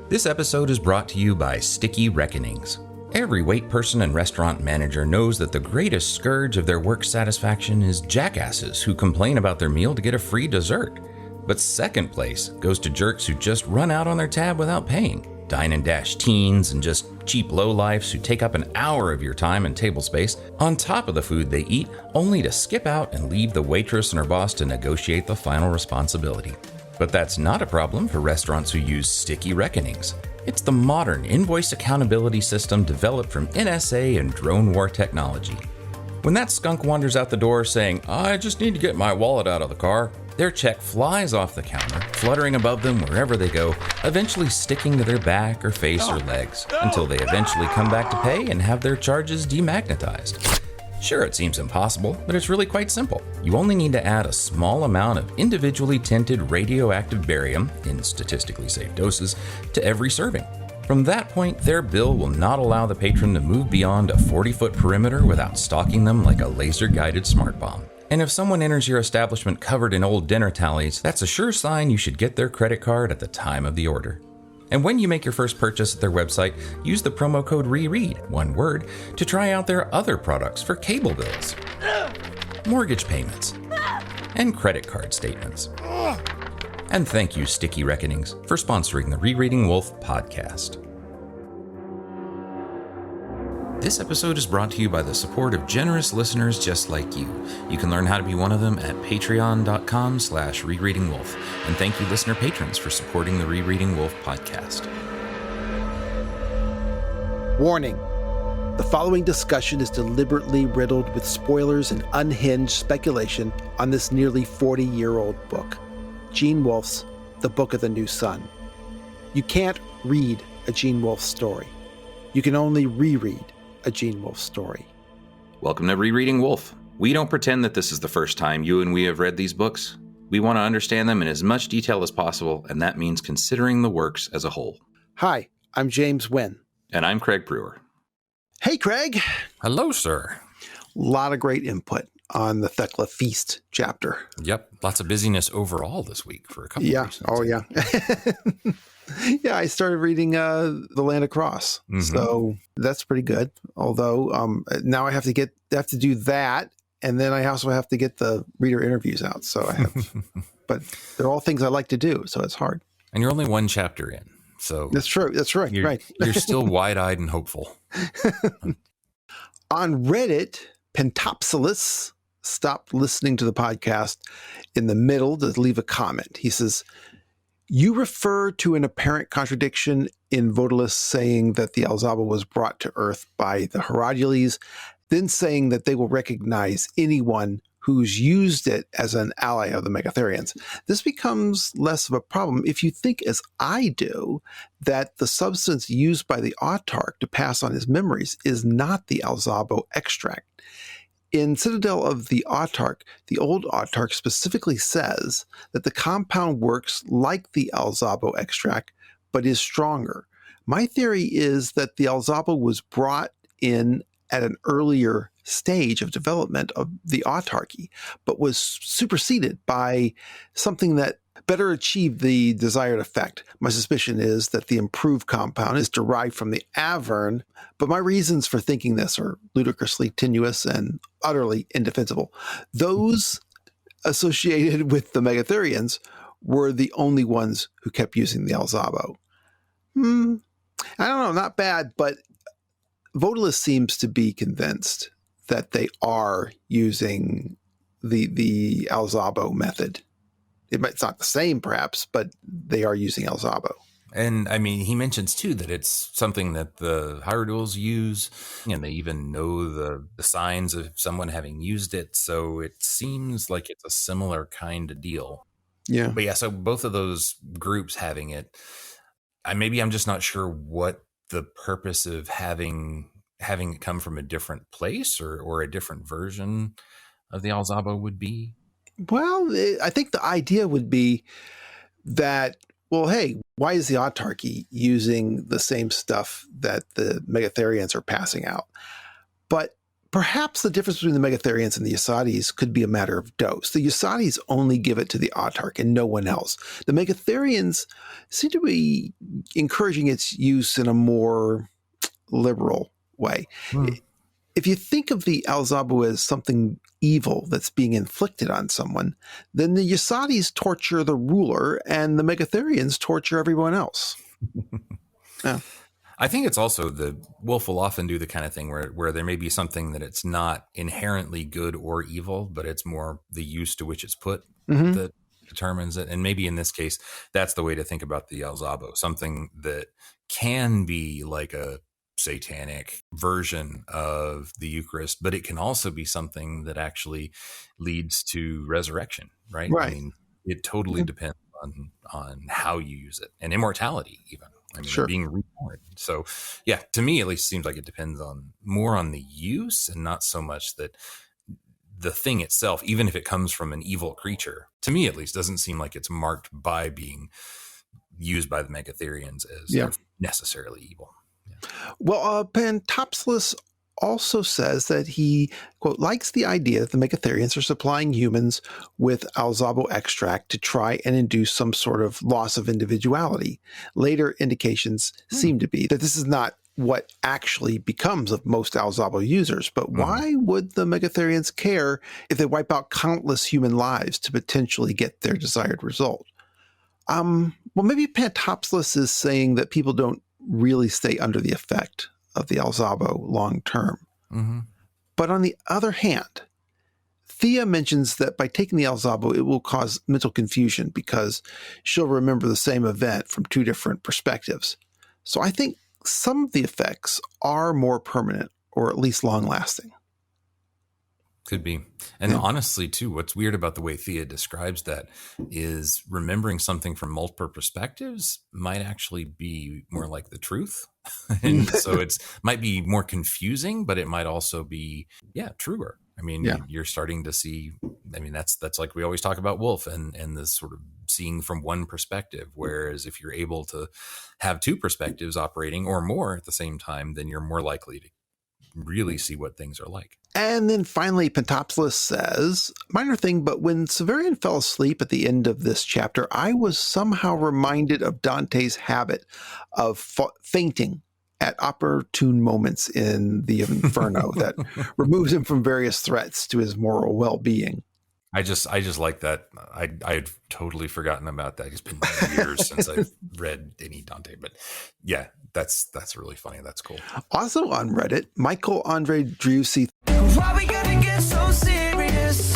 This episode is brought to you by Sticky Reckonings. Every wait person and restaurant manager knows that the greatest scourge of their work satisfaction is jackasses who complain about their meal to get a free dessert. But second place goes to jerks who just run out on their tab without paying. Dine and dash teens and just cheap lowlifes who take up an hour of your time and table space on top of the food they eat, only to skip out and leave the waitress and her boss to negotiate the final responsibility. But that's not a problem for restaurants who use Sticky Reckonings. It's the modern invoice accountability system developed from NSA and drone war technology. When that skunk wanders out the door saying, "I just need to get my wallet out of the car," their check flies off the counter, fluttering above them wherever they go, eventually sticking to their back or face or legs, until they eventually come back to pay and have their charges demagnetized. Sure, it seems impossible, but it's really quite simple. You only need to add a small amount of individually tinted radioactive barium, in statistically safe doses, to every serving. From that point, their bill will not allow the patron to move beyond a 40-foot perimeter without stalking them like a laser-guided smart bomb. And if someone enters your establishment covered in old dinner tallies, that's a sure sign you should get their credit card at the time of the order. And when you make your first purchase at their website, use the promo code REREAD, one word, to try out their other products for cable bills, mortgage payments, and credit card statements. And thank you, Sticky Reckonings, for sponsoring the Rereading Wolfe podcast. This episode is brought to you by the support of generous listeners just like you. You can learn how to be one of them at patreon.com/rereadingwolfe. And thank you, listener patrons, for supporting the Rereading Wolfe podcast. Warning. The following discussion is deliberately riddled with spoilers and unhinged speculation on this nearly 40-year-old book, Gene Wolfe's The Book of the New Sun. You can't read a Gene Wolfe story. You can only reread a Gene Wolfe story. Welcome to Rereading Wolfe. We don't pretend that this is the first time you and we have read these books. We want to understand them in as much detail as possible, and that means considering the works as a whole. Hi, I'm James Wynn. And I'm Craig Brewer. Hey, Craig. Hello, sir. A lot of great input on the Thecla Feast chapter. Yep, lots of busyness overall this week for a couple of reasons. Oh, yeah. Yeah, I started reading The Land Across, so that's pretty good. Although now I have to do that, and then I also have to get the reader interviews out. So I have, but they're all things I like to do, so it's hard. And you're only one chapter in, so that's true. That's right. You're still wide-eyed and hopeful. On Reddit, Pentopsilus stopped listening to the podcast in the middle to leave a comment. He says, "You refer to an apparent contradiction in Notules saying that the Alzaba was brought to Earth by the Herodules, then saying that they will recognize anyone who's used it as an ally of the Megatherians. This becomes less of a problem if you think, as I do, that the substance used by the autarch to pass on his memories is not the Alzabo extract. In Citadel of the Autarch, the old autarch specifically says that the compound works like the Alzabo extract, but is stronger. My theory is that the Alzabo was brought in at an earlier stage of development of the autarchy, but was superseded by something that better achieved the desired effect. My suspicion is that the improved compound is derived from the Avern, but my reasons for thinking this are ludicrously tenuous and utterly indefensible. Those associated with the Megatherians were the only ones who kept using the Alzabo." I don't know, not bad, but Notules seems to be convinced that they are using the Alzabo method. It's not the same, perhaps, but they are using Alzabo. And I mean, he mentions too that it's something that the Herodules use, and they even know the signs of someone having used it. So it seems like it's a similar kind of deal. Yeah. But yeah, so both of those groups having it, maybe I'm just not sure what the purpose of having it come from a different place or a different version of the Alzabo would be. Well, I think the idea would be that, well, hey, why is the autarchy using the same stuff that the Megatherians are passing out? But Perhaps the difference between the Megatherians and the Ysatis could be a matter of dose. The Ysatis only give it to the autarch and no one else. The Megatherians seem to be encouraging its use in a more liberal way. If you think of the Alzabu as something evil that's being inflicted on someone, then the Ysatis torture the ruler and the Megatherians torture everyone else. Yeah. I think it's also Wolfe will often do the kind of thing where there may be something that it's not inherently good or evil, but it's more the use to which it's put that determines it. And maybe in this case, that's the way to think about the Alzabo, something that can be like a satanic version of the Eucharist, but it can also be something that actually leads to resurrection, right? Right. I mean, it totally depends on how you use it, and immortality even. I mean, being reborn. So, yeah, to me, at least, it seems like it depends more on the use and not so much that the thing itself, even if it comes from an evil creature, to me, at least, doesn't seem like it's marked by being used by the Megatherians as necessarily evil. Yeah. Well, Pantopsilus also says that he, quote, likes the idea that the Megatherians are supplying humans with Alzabo extract to try and induce some sort of loss of individuality. Later indications seem to be that this is not what actually becomes of most Alzabo users, but why would the Megatherians care if they wipe out countless human lives to potentially get their desired result? Well, maybe Pantopsilus is saying that people don't really stay under the effect of the Alzabo long term. But on the other hand, Thea mentions that by taking the Alzabo, it will cause mental confusion because she'll remember the same event from two different perspectives. So I think some of the effects are more permanent, or at least long lasting. Could be. And honestly, too, what's weird about the way Thea describes that is remembering something from multiple perspectives might actually be more like the truth. And so it's might be more confusing, but it might also be, truer. I mean, you're starting to see, I mean, that's like we always talk about Wolfe and this sort of seeing from one perspective. Whereas if you're able to have two perspectives operating or more at the same time, then you're more likely to really see what things are like. And then finally, Pantopsilus says, minor thing, but when Severian fell asleep at the end of this chapter, I was somehow reminded of Dante's habit of fainting at opportune moments in the Inferno that removes him from various threats to his moral well-being. I just like that. I'd totally forgotten about that. It's been years since I've read any Dante, but yeah, that's really funny. That's cool. Also on Reddit, Michael Andre Driussi Why we gotta get so serious?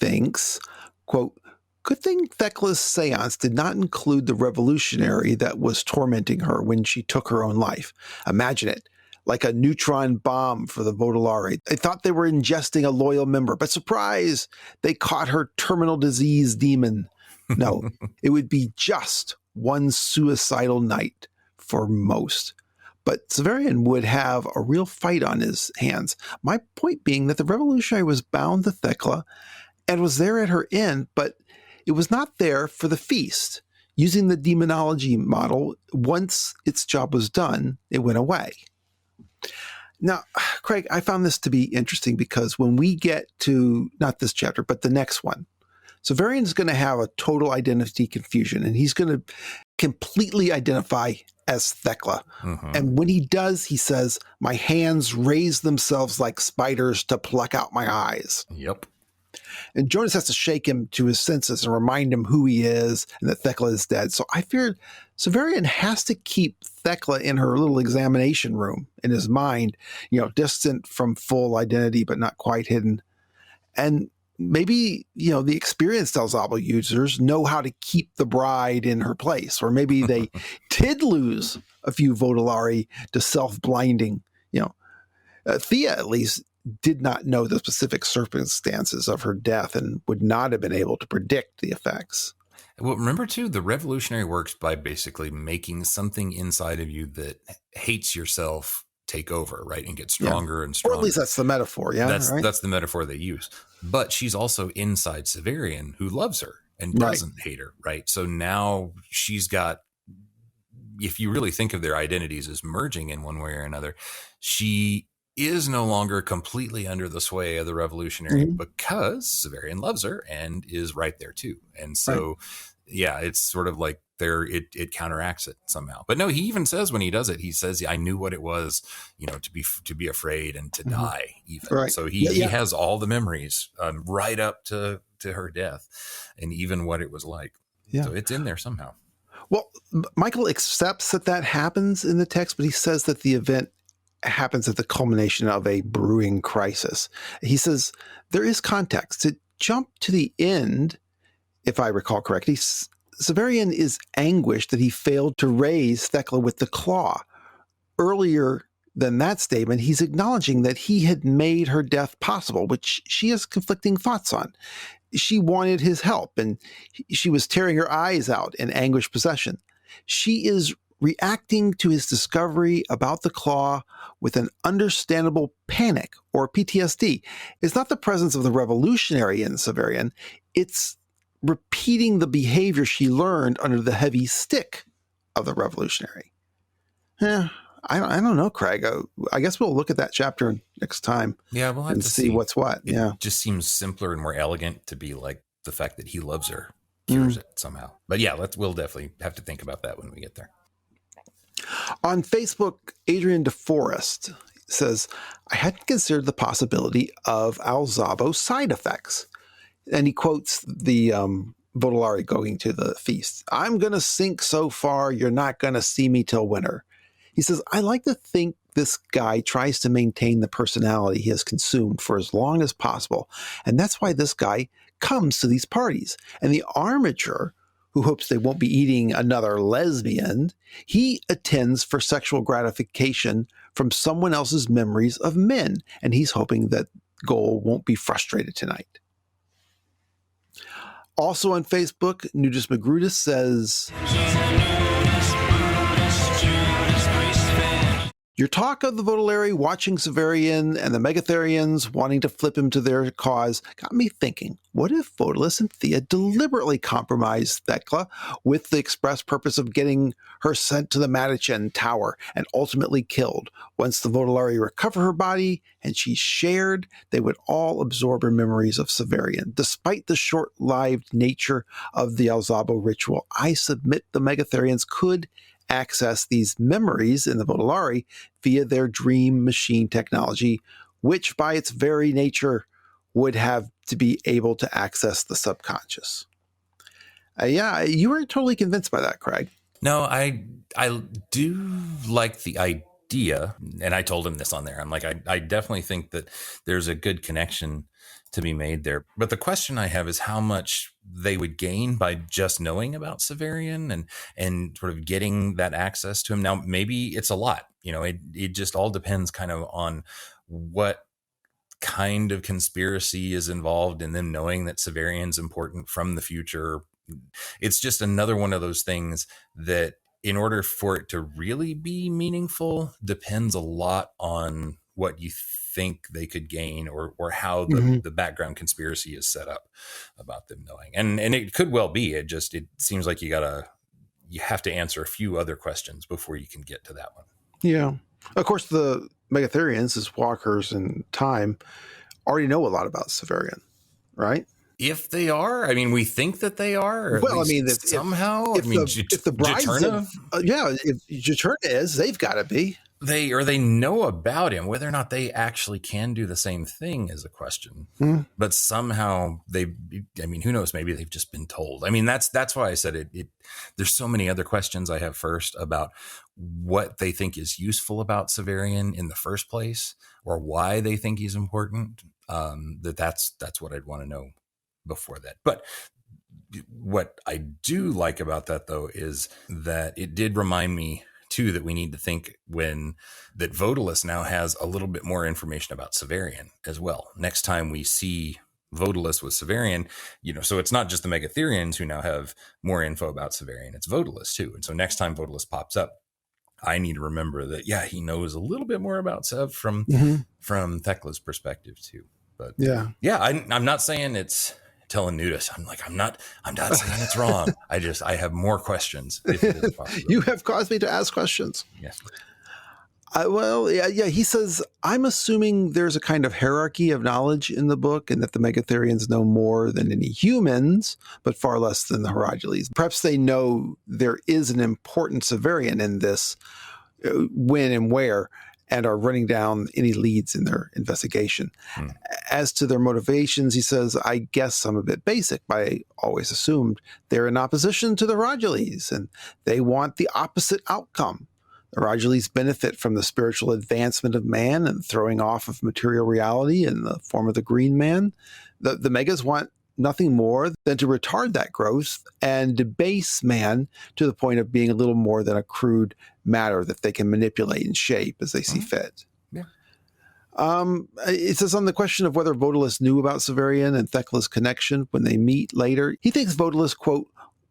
thinks, quote, good thing Thecla's seance did not include the revolutionary that was tormenting her when she took her own life. Imagine it. Like a neutron bomb for the Baudelaire. They thought they were ingesting a loyal member, but surprise, they caught her terminal disease demon. No, it would be just one suicidal night for most. But Severian would have a real fight on his hands. My point being that the revolutionary was bound to Thecla and was there at her end, but it was not there for the feast. Using the demonology model, once its job was done, it went away. Now, Craig, I found this to be interesting because when we get to, not this chapter, but the next one, Severian's going to have a total identity confusion, and he's going to completely identify as Thecla. And when he does, he says, my hands raise themselves like spiders to pluck out my eyes. Yep. And Jonas has to shake him to his senses and remind him who he is and that Thecla is dead. So I feared Severian has to keep Thecla in her little examination room in his mind, distant from full identity, but not quite hidden. And maybe, the experienced Alzabo users know how to keep the bride in her place, or maybe they did lose a few Baudelaire to self-blinding. Thea, at least, did not know the specific circumstances of her death and would not have been able to predict the effects. Well, remember, too, the revolutionary works by basically making something inside of you that hates yourself take over, right, and get stronger and stronger. Or at least that's the metaphor, That's the metaphor they use. But she's also inside Severian, who loves her and doesn't hate her, right? So now she's got, if you really think of their identities as merging in one way or another, she is no longer completely under the sway of the revolutionary because Severian loves her and is right there too. And so, it's sort of like it counteracts it somehow. But no, he even says when he does it, he says, I knew what it was, to be afraid and to die even. Right. So he has all the memories right up to her death and even what it was like. Yeah. So it's in there somehow. Well, Michael accepts that happens in the text, but he says that the event happens at the culmination of a brewing crisis. He says there is context. To jump to the end, if I recall correctly, Severian is anguished that he failed to raise Thecla with the claw. Earlier than that statement, he's acknowledging that he had made her death possible, which she has conflicting thoughts on. She wanted his help, and she was tearing her eyes out in anguished possession. She is reacting to his discovery about the claw with an understandable panic or PTSD. It's not the presence of the revolutionary in Severian, it's repeating the behavior she learned under the heavy stick of the revolutionary. I don't know, Craig. I guess we'll look at that chapter next time. Yeah, we'll have and to see what's what. It just seems simpler and more elegant to be like the fact that he loves her cures it somehow. But we'll definitely have to think about that when we get there. On Facebook, Adrian DeForest says, I hadn't considered the possibility of Alzabo side effects. And he quotes the Baudelaire going to the feast. I'm going to sink so far, you're not going to see me till winter. He says, I like to think this guy tries to maintain the personality he has consumed for as long as possible. And that's why this guy comes to these parties. And the armature, who hopes they won't be eating another lesbian, he attends for sexual gratification from someone else's memories of men. And he's hoping that goal won't be frustrated tonight. Also on Facebook, Nudus Magrutus says, your talk of the Baudelaire watching Severian and the Megatherians wanting to flip him to their cause got me thinking, what if Baudelaire and Thea deliberately compromised Thecla with the express purpose of getting her sent to the Matachin Tower and ultimately killed? Once the Baudelaire recover her body and she's shared, they would all absorb her memories of Severian. Despite the short-lived nature of the Alzabo ritual, I submit the Megatherians could access these memories in the Baudelaire via their dream machine technology, which by its very nature would have to be able to access the subconscious. You weren't totally convinced by that, Craig. No, I do like the idea, and I told him this on there. I'm like, I definitely think that there's a good connection to be made there. But the question I have is how much they would gain by just knowing about Severian and sort of getting that access to him. Now, maybe it's a lot, it just all depends kind of on what kind of conspiracy is involved in them knowing that Severian's important from the future. It's just another one of those things that in order for it to really be meaningful depends a lot on what you think they could gain or how the background conspiracy is set up about them knowing. And it could well be, it seems like you have to answer a few other questions before you can get to that one. Yeah. Of course, the Megatherians, as walkers in time, already know a lot about Severian, right? If they are, I mean, we think that they are. Or well, I mean, somehow, if the brides, if Juturna is, they've got to be. They know about him. Whether or not they actually can do the same thing is a question. But somehow who knows? Maybe they've just been told. I mean, that's why I said it. There's so many other questions I have first about what they think is useful about Severian in the first place, or why they think he's important. That's what I'd want to know before that. But what I do like about that, though, is that it did remind me too that we need to think that Vodalis now has a little bit more information about Severian as well. Next time we see Vodalis with Severian, so it's not just the Megatherians who now have more info about Severian, it's Vodalis too. And so next time Vodalis pops up, I need to remember that, he knows a little bit more about Sev from Thecla's perspective too. But I'm not saying it's telling Nudus. I'm not saying it's wrong. I have more questions. If it is possible. You have caused me to ask questions. Yes. Yeah. He says, I'm assuming there's a kind of hierarchy of knowledge in the book and that the Megatherians know more than any humans, but far less than the Herodules. Perhaps they know there is an important Severian in this, when and where, and are running down any leads in their investigation. As to their motivations, he says, I guess I'm a bit basic, but I always assumed they're in opposition to the Herodules, and they want the opposite outcome. The Herodules benefit from the spiritual advancement of man and throwing off of material reality in the form of the green man. The Megas want nothing more than to retard that growth and debase man to the point of being a little more than a crude matter that they can manipulate and shape as they see fit. Yeah. It says on the question of whether Votalis knew about Severian and Thecla's connection when they meet later, he thinks Votalis, quote,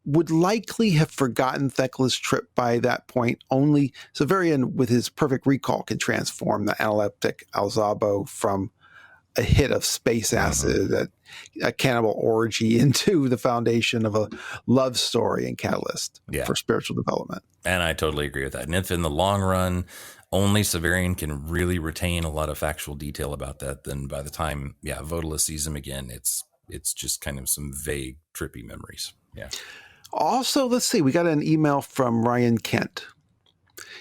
would likely have forgotten Thecla's trip by that point. Only Severian, with his perfect recall, can transform the analeptic Alzabo from a hit of space acid, a cannibal orgy, into the foundation of a love story and catalyst for spiritual development. And I totally agree with that. And if in the long run, only Severian can really retain a lot of factual detail about that, then by the time, Votalis sees him again, it's just kind of some vague, trippy memories. Yeah. Also, let's see, we got an email from Ryan Kent.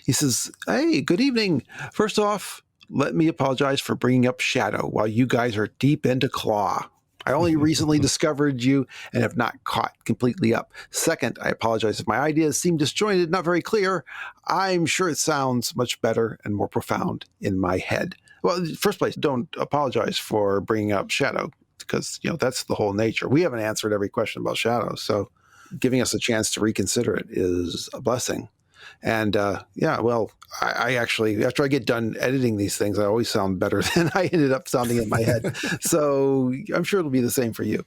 He says, hey, good evening. First off, let me apologize for bringing up Shadow while you guys are deep into Claw. I only recently discovered you and have not caught completely up. Second, I apologize if my ideas seem disjointed, not very clear. I'm sure it sounds much better and more profound in my head. Well, in the first place, don't apologize for bringing up Shadow, because, that's the whole nature. We haven't answered every question about Shadow, so giving us a chance to reconsider it is a blessing. And I actually, after I get done editing these things, I always sound better than I ended up sounding in my head. So I'm sure it'll be the same for you.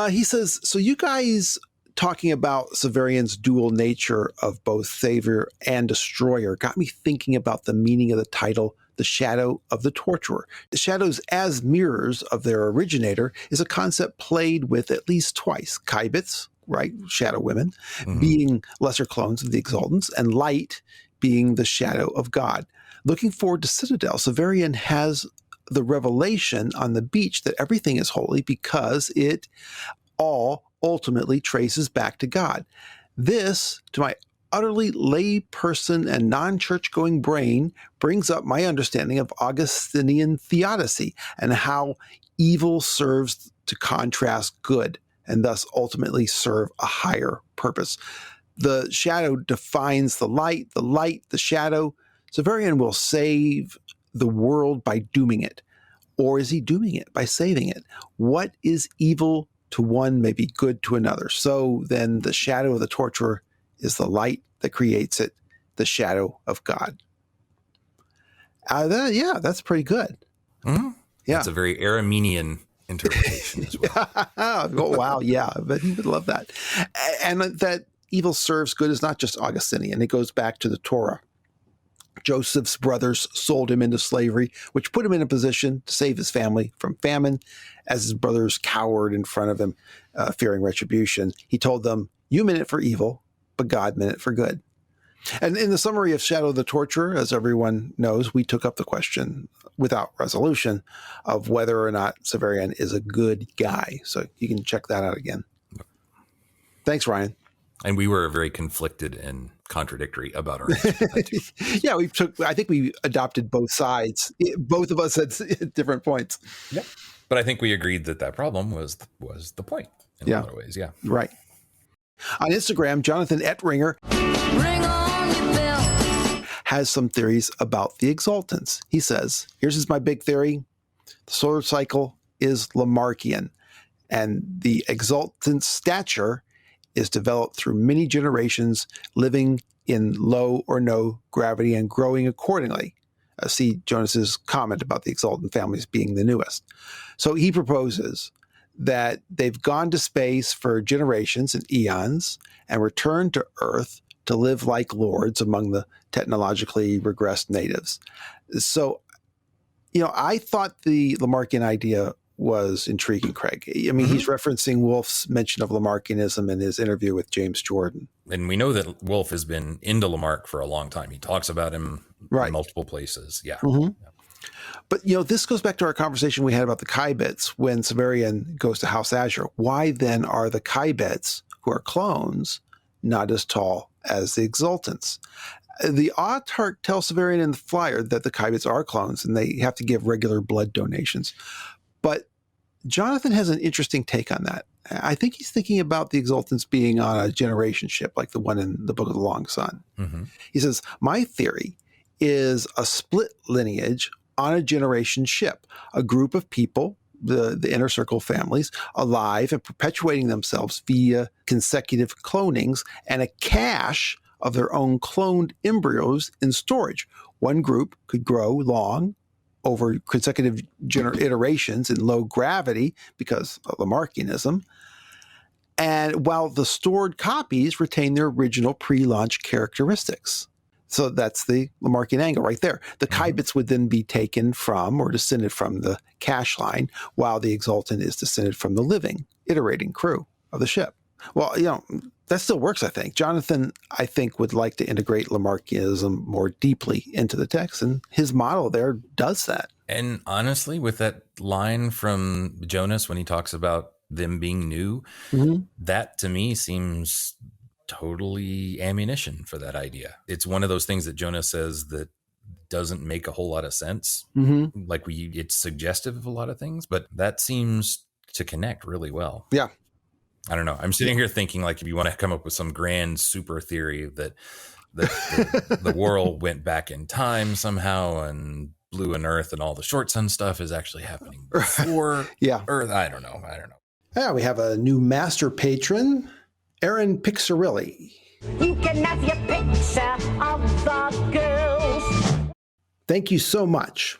He says, so you guys talking about Severian's dual nature of both savior and destroyer got me thinking about the meaning of the title, The Shadow of the Torturer. The shadows as mirrors of their originator is a concept played with at least twice. Kybits, right, shadow women, being lesser clones of the Exaltants, and light being the shadow of God. Looking forward to Citadel, Severian has the revelation on the beach that everything is holy because it all ultimately traces back to God. This, to my utterly layperson and non-church-going brain, brings up my understanding of Augustinian theodicy and how evil serves to contrast good, and thus ultimately serve a higher purpose. The shadow defines the light, the shadow. Severian will save the world by dooming it. Or is he dooming it by saving it? What is evil to one may be good to another. So then the shadow of the torturer is the light that creates it, the shadow of God. That's pretty good. Mm-hmm. Yeah. It's a very Armenian interpretation as well. Oh, wow. Yeah. But he would love that. And that evil serves good is not just Augustinian. It goes back to the Torah. Joseph's brothers sold him into slavery, which put him in a position to save his family from famine. As his brothers cowered in front of him, fearing retribution, he told them, you meant it for evil, but God meant it for good. And in the summary of Shadow of the Torturer, as everyone knows, we took up the question without resolution of whether or not Severian is a good guy. So you can check that out again. Thanks, Ryan. And we were very conflicted and contradictory about our answer. Yeah, I think we adopted both sides. Both of us had different points. Yep. But I think we agreed that problem was the point in a lot of ways. Yeah. Right. On Instagram, Jonathan Ettringer has some theories about the Exaltants. He says, here's my big theory. The solar cycle is Lamarckian, and the Exaltant stature is developed through many generations living in low or no gravity and growing accordingly. See Jonas's comment about the Exaltant families being the newest. So he proposes that they've gone to space for generations and eons and returned to Earth to live like lords among the technologically regressed natives. So, I thought the Lamarckian idea was intriguing, Craig. I mean, he's referencing Wolfe's mention of Lamarckianism in his interview with James Jordan. And we know that Wolfe has been into Lamarck for a long time. He talks about him in multiple places. Yeah. But, this goes back to our conversation we had about the Kaibets when Severian goes to House Azure. Why then are the Kaibets, who are clones, not as tall as the Exultants? The Autarch tells Severian in the flyer that the Kaibets are clones and they have to give regular blood donations. But Jonathan has an interesting take on that. I think he's thinking about the Exultants being on a generation ship like the one in the Book of the Long Sun. He says, my theory is a split lineage on a generation ship, a group of people, the inner circle families, alive and perpetuating themselves via consecutive clonings and a cache of their own cloned embryos in storage. One group could grow long over consecutive iterations in low gravity because of Lamarckianism, and while the stored copies retain their original pre-launch characteristics. So that's the Lamarckian angle right there. The Kaibets would then be taken from or descended from the cache line, while the Exultant is descended from the living, iterating crew of the ship. Well, that still works, I think. Jonathan, I think, would like to integrate Lamarckianism more deeply into the text, and his model there does that. And honestly, with that line from Jonas when he talks about them being new, that to me seems totally ammunition for that idea. It's one of those things that Jonas says that doesn't make a whole lot of sense. Like it's suggestive of a lot of things, but that seems to connect really well. Yeah. I don't know. I'm sitting here thinking, like, if you want to come up with some grand super theory that the world went back in time somehow and blew an Earth and all the short sun stuff is actually happening before Earth. I don't know. Yeah, we have a new master patron, Aaron Pixarilli. You can have your picture of the girls. Thank you so much.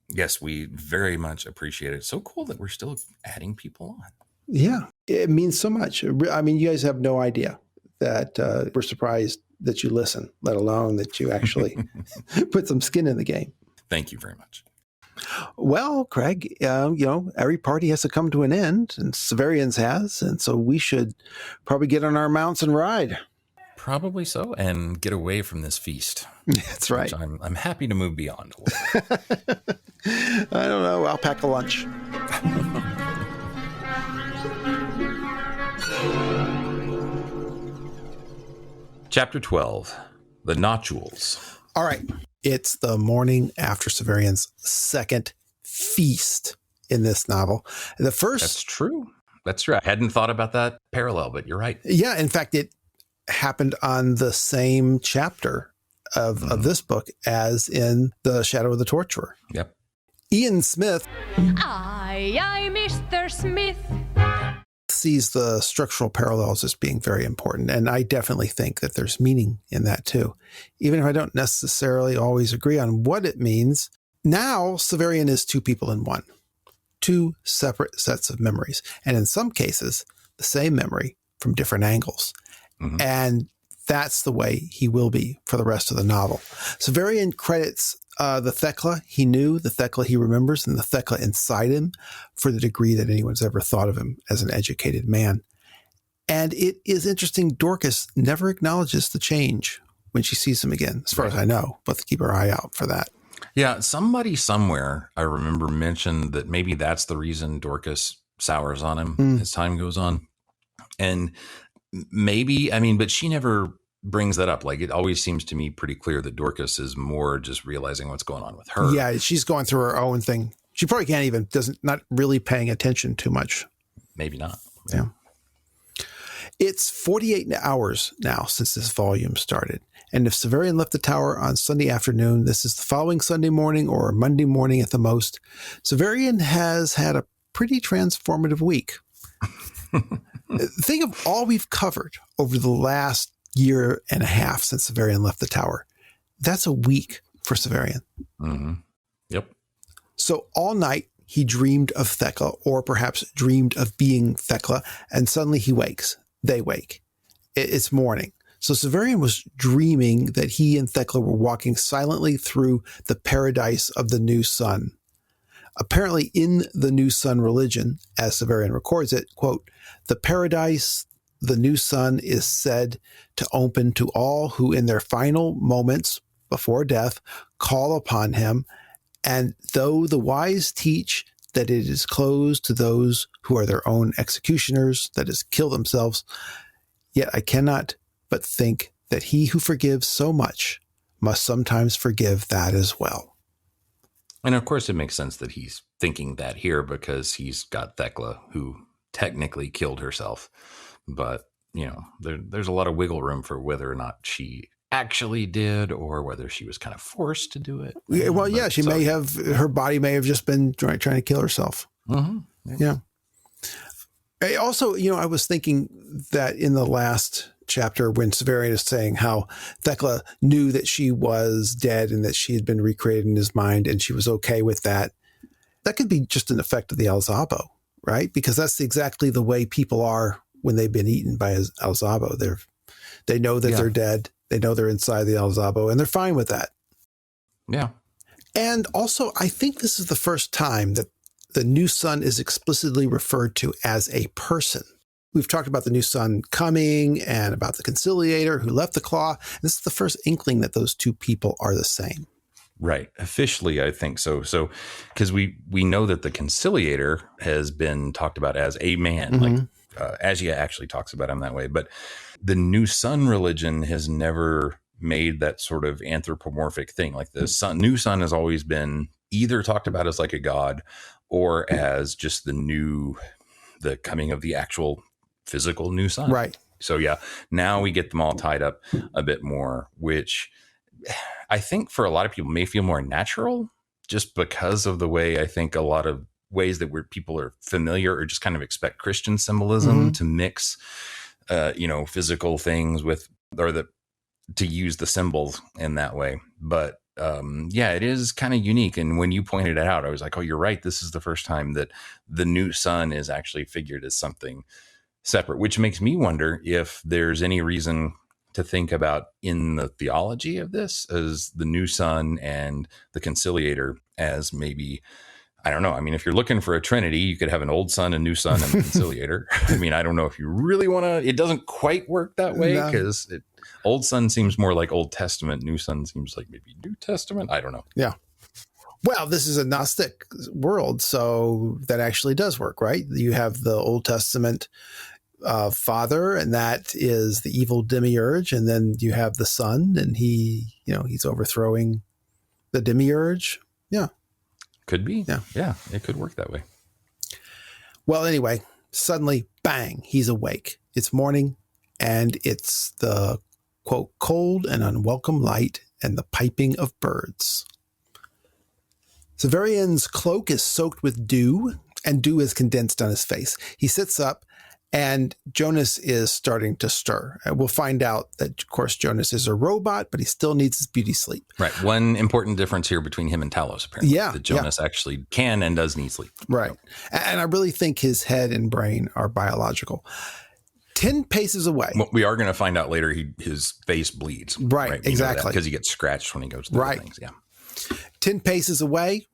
Yes, we very much appreciate it. So cool that we're still adding people on. Yeah, it means so much. I mean, you guys have no idea that we're surprised that you listen, let alone that you actually put some skin in the game. Thank you very much. Well, Craig, every party has to come to an end, and Severian's has, and so we should probably get on our mounts and ride. Probably so, and get away from this feast. That's right. I'm happy to move beyond. I don't know. I'll pack a lunch. Chapter 12, The Notules. All right. It's the morning after Severian's second feast in this novel. The first... That's true. I hadn't thought about that parallel, but you're right. Yeah. In fact, it happened on the same chapter of this book as in The Shadow of the Torturer. Yep. Ian Smith... Aye, Mr. Smith... sees the structural parallels as being very important. And I definitely think that there's meaning in that too. Even if I don't necessarily always agree on what it means. Now, Severian is two people in one. Two separate sets of memories. And in some cases, the same memory from different angles. And that's the way he will be for the rest of the novel. Severian credits the Thecla he knew, the Thecla he remembers, and the Thecla inside him for the degree that anyone's ever thought of him as an educated man. And it is interesting, Dorcas never acknowledges the change when she sees him again, as far as I know, but keep our eye out for that. Yeah, somebody somewhere, I remember, mentioned that maybe that's the reason Dorcas sours on him as time goes on. And maybe, but she never brings that up. Like, it always seems to me pretty clear that Dorcas is more just realizing what's going on with her. Yeah, she's going through her own thing. She probably not really paying attention too much. Maybe not. Yeah. It's 48 hours now since this volume started. And if Severian left the tower on Sunday afternoon, this is the following Sunday morning or Monday morning at the most. Severian has had a pretty transformative week. Think of all we've covered over the last year and a half since Severian left the tower. That's a week for Severian. Yep. So all night he dreamed of Thecla, or perhaps dreamed of being Thecla, and suddenly he wakes. They wake. It's morning. So Severian was dreaming that he and Thecla were walking silently through the paradise of the new sun. Apparently in the New Sun religion, as Severian records it, quote, the paradise, the new sun is said to open to all who in their final moments before death call upon him. And though the wise teach that it is closed to those who are their own executioners, that is, kill themselves, yet I cannot but think that he who forgives so much must sometimes forgive that as well. And of course, it makes sense that he's thinking that here because he's got Thecla, who technically killed herself. But, there's a lot of wiggle room for whether or not she actually did or whether she was kind of forced to do it. Yeah, well, yeah, her body may have just been trying to kill herself. Mm-hmm. Yeah. Also, I was thinking that in the last chapter when Severian is saying how Thecla knew that she was dead and that she had been recreated in his mind and she was okay with that, that could be just an effect of the Alzabo, right? Because that's exactly the way people are when they've been eaten by Alzabo. They know that they're dead. They know they're inside the Alzabo and they're fine with that. Yeah. And also, I think this is the first time that the new sun is explicitly referred to as a person. We've talked about the new sun coming and about the Conciliator who left the claw. This is the first inkling that those two people are the same. Right. Officially, I think so. So, because we know that the Conciliator has been talked about as a man, like Asia actually talks about him that way. But the New Sun religion has never made that sort of anthropomorphic thing. Like the New Sun has always been either talked about as like a god or as just the coming of the actual physical new sun. Right. So yeah, now we get them all tied up a bit more, which I think for a lot of people may feel more natural just because of the way I think a lot of ways that people are familiar or just kind of expect Christian symbolism to mix, physical things with, to use the symbols in that way. But it is kind of unique. And when you pointed it out, I was like, oh, you're right. This is the first time that the new sun is actually figured as something separate, which makes me wonder if there's any reason to think about in the theology of this as the new sun and the Conciliator as maybe, I don't know. I mean, if you're looking for a trinity, you could have an old sun, a new sun, and a Conciliator. I mean, I don't know if you really want to, it doesn't quite work that way because old sun seems more like Old Testament. New sun seems like maybe New Testament. I don't know. Yeah. Well, this is a Gnostic world, so that actually does work, right? You have the Old Testament father, and that is the evil demiurge, and then you have the son, and he's overthrowing the demiurge. Yeah. Could be. Yeah, it could work that way. Well, anyway, suddenly, bang, he's awake. It's morning, and it's the, quote, cold and unwelcome light and the piping of birds. Severian's cloak is soaked with dew, and dew is condensed on his face. He sits up, and Jonas is starting to stir. And we'll find out that, of course, Jonas is a robot, but he still needs his beauty sleep. Right. One important difference here between him and Talos, apparently. Yeah. That Jonas actually can and does need sleep. Right. So. And I really think his head and brain are biological. 10 paces away. Well, we are going to find out later his face bleeds. Right. Exactly. Because he gets scratched when he goes through things. Yeah. 10 paces away,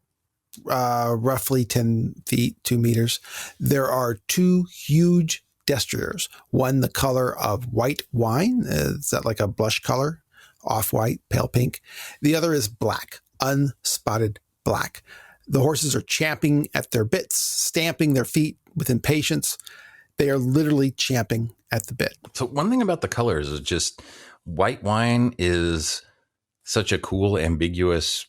roughly 10 feet, 2 meters, there are two huge destriers. One the color of white wine. Is that like a blush color? Off-white, pale pink. The other is black, unspotted black. The horses are champing at their bits, stamping their feet with impatience. They are literally champing at the bit. So one thing about the colors is just white wine is such a cool, ambiguous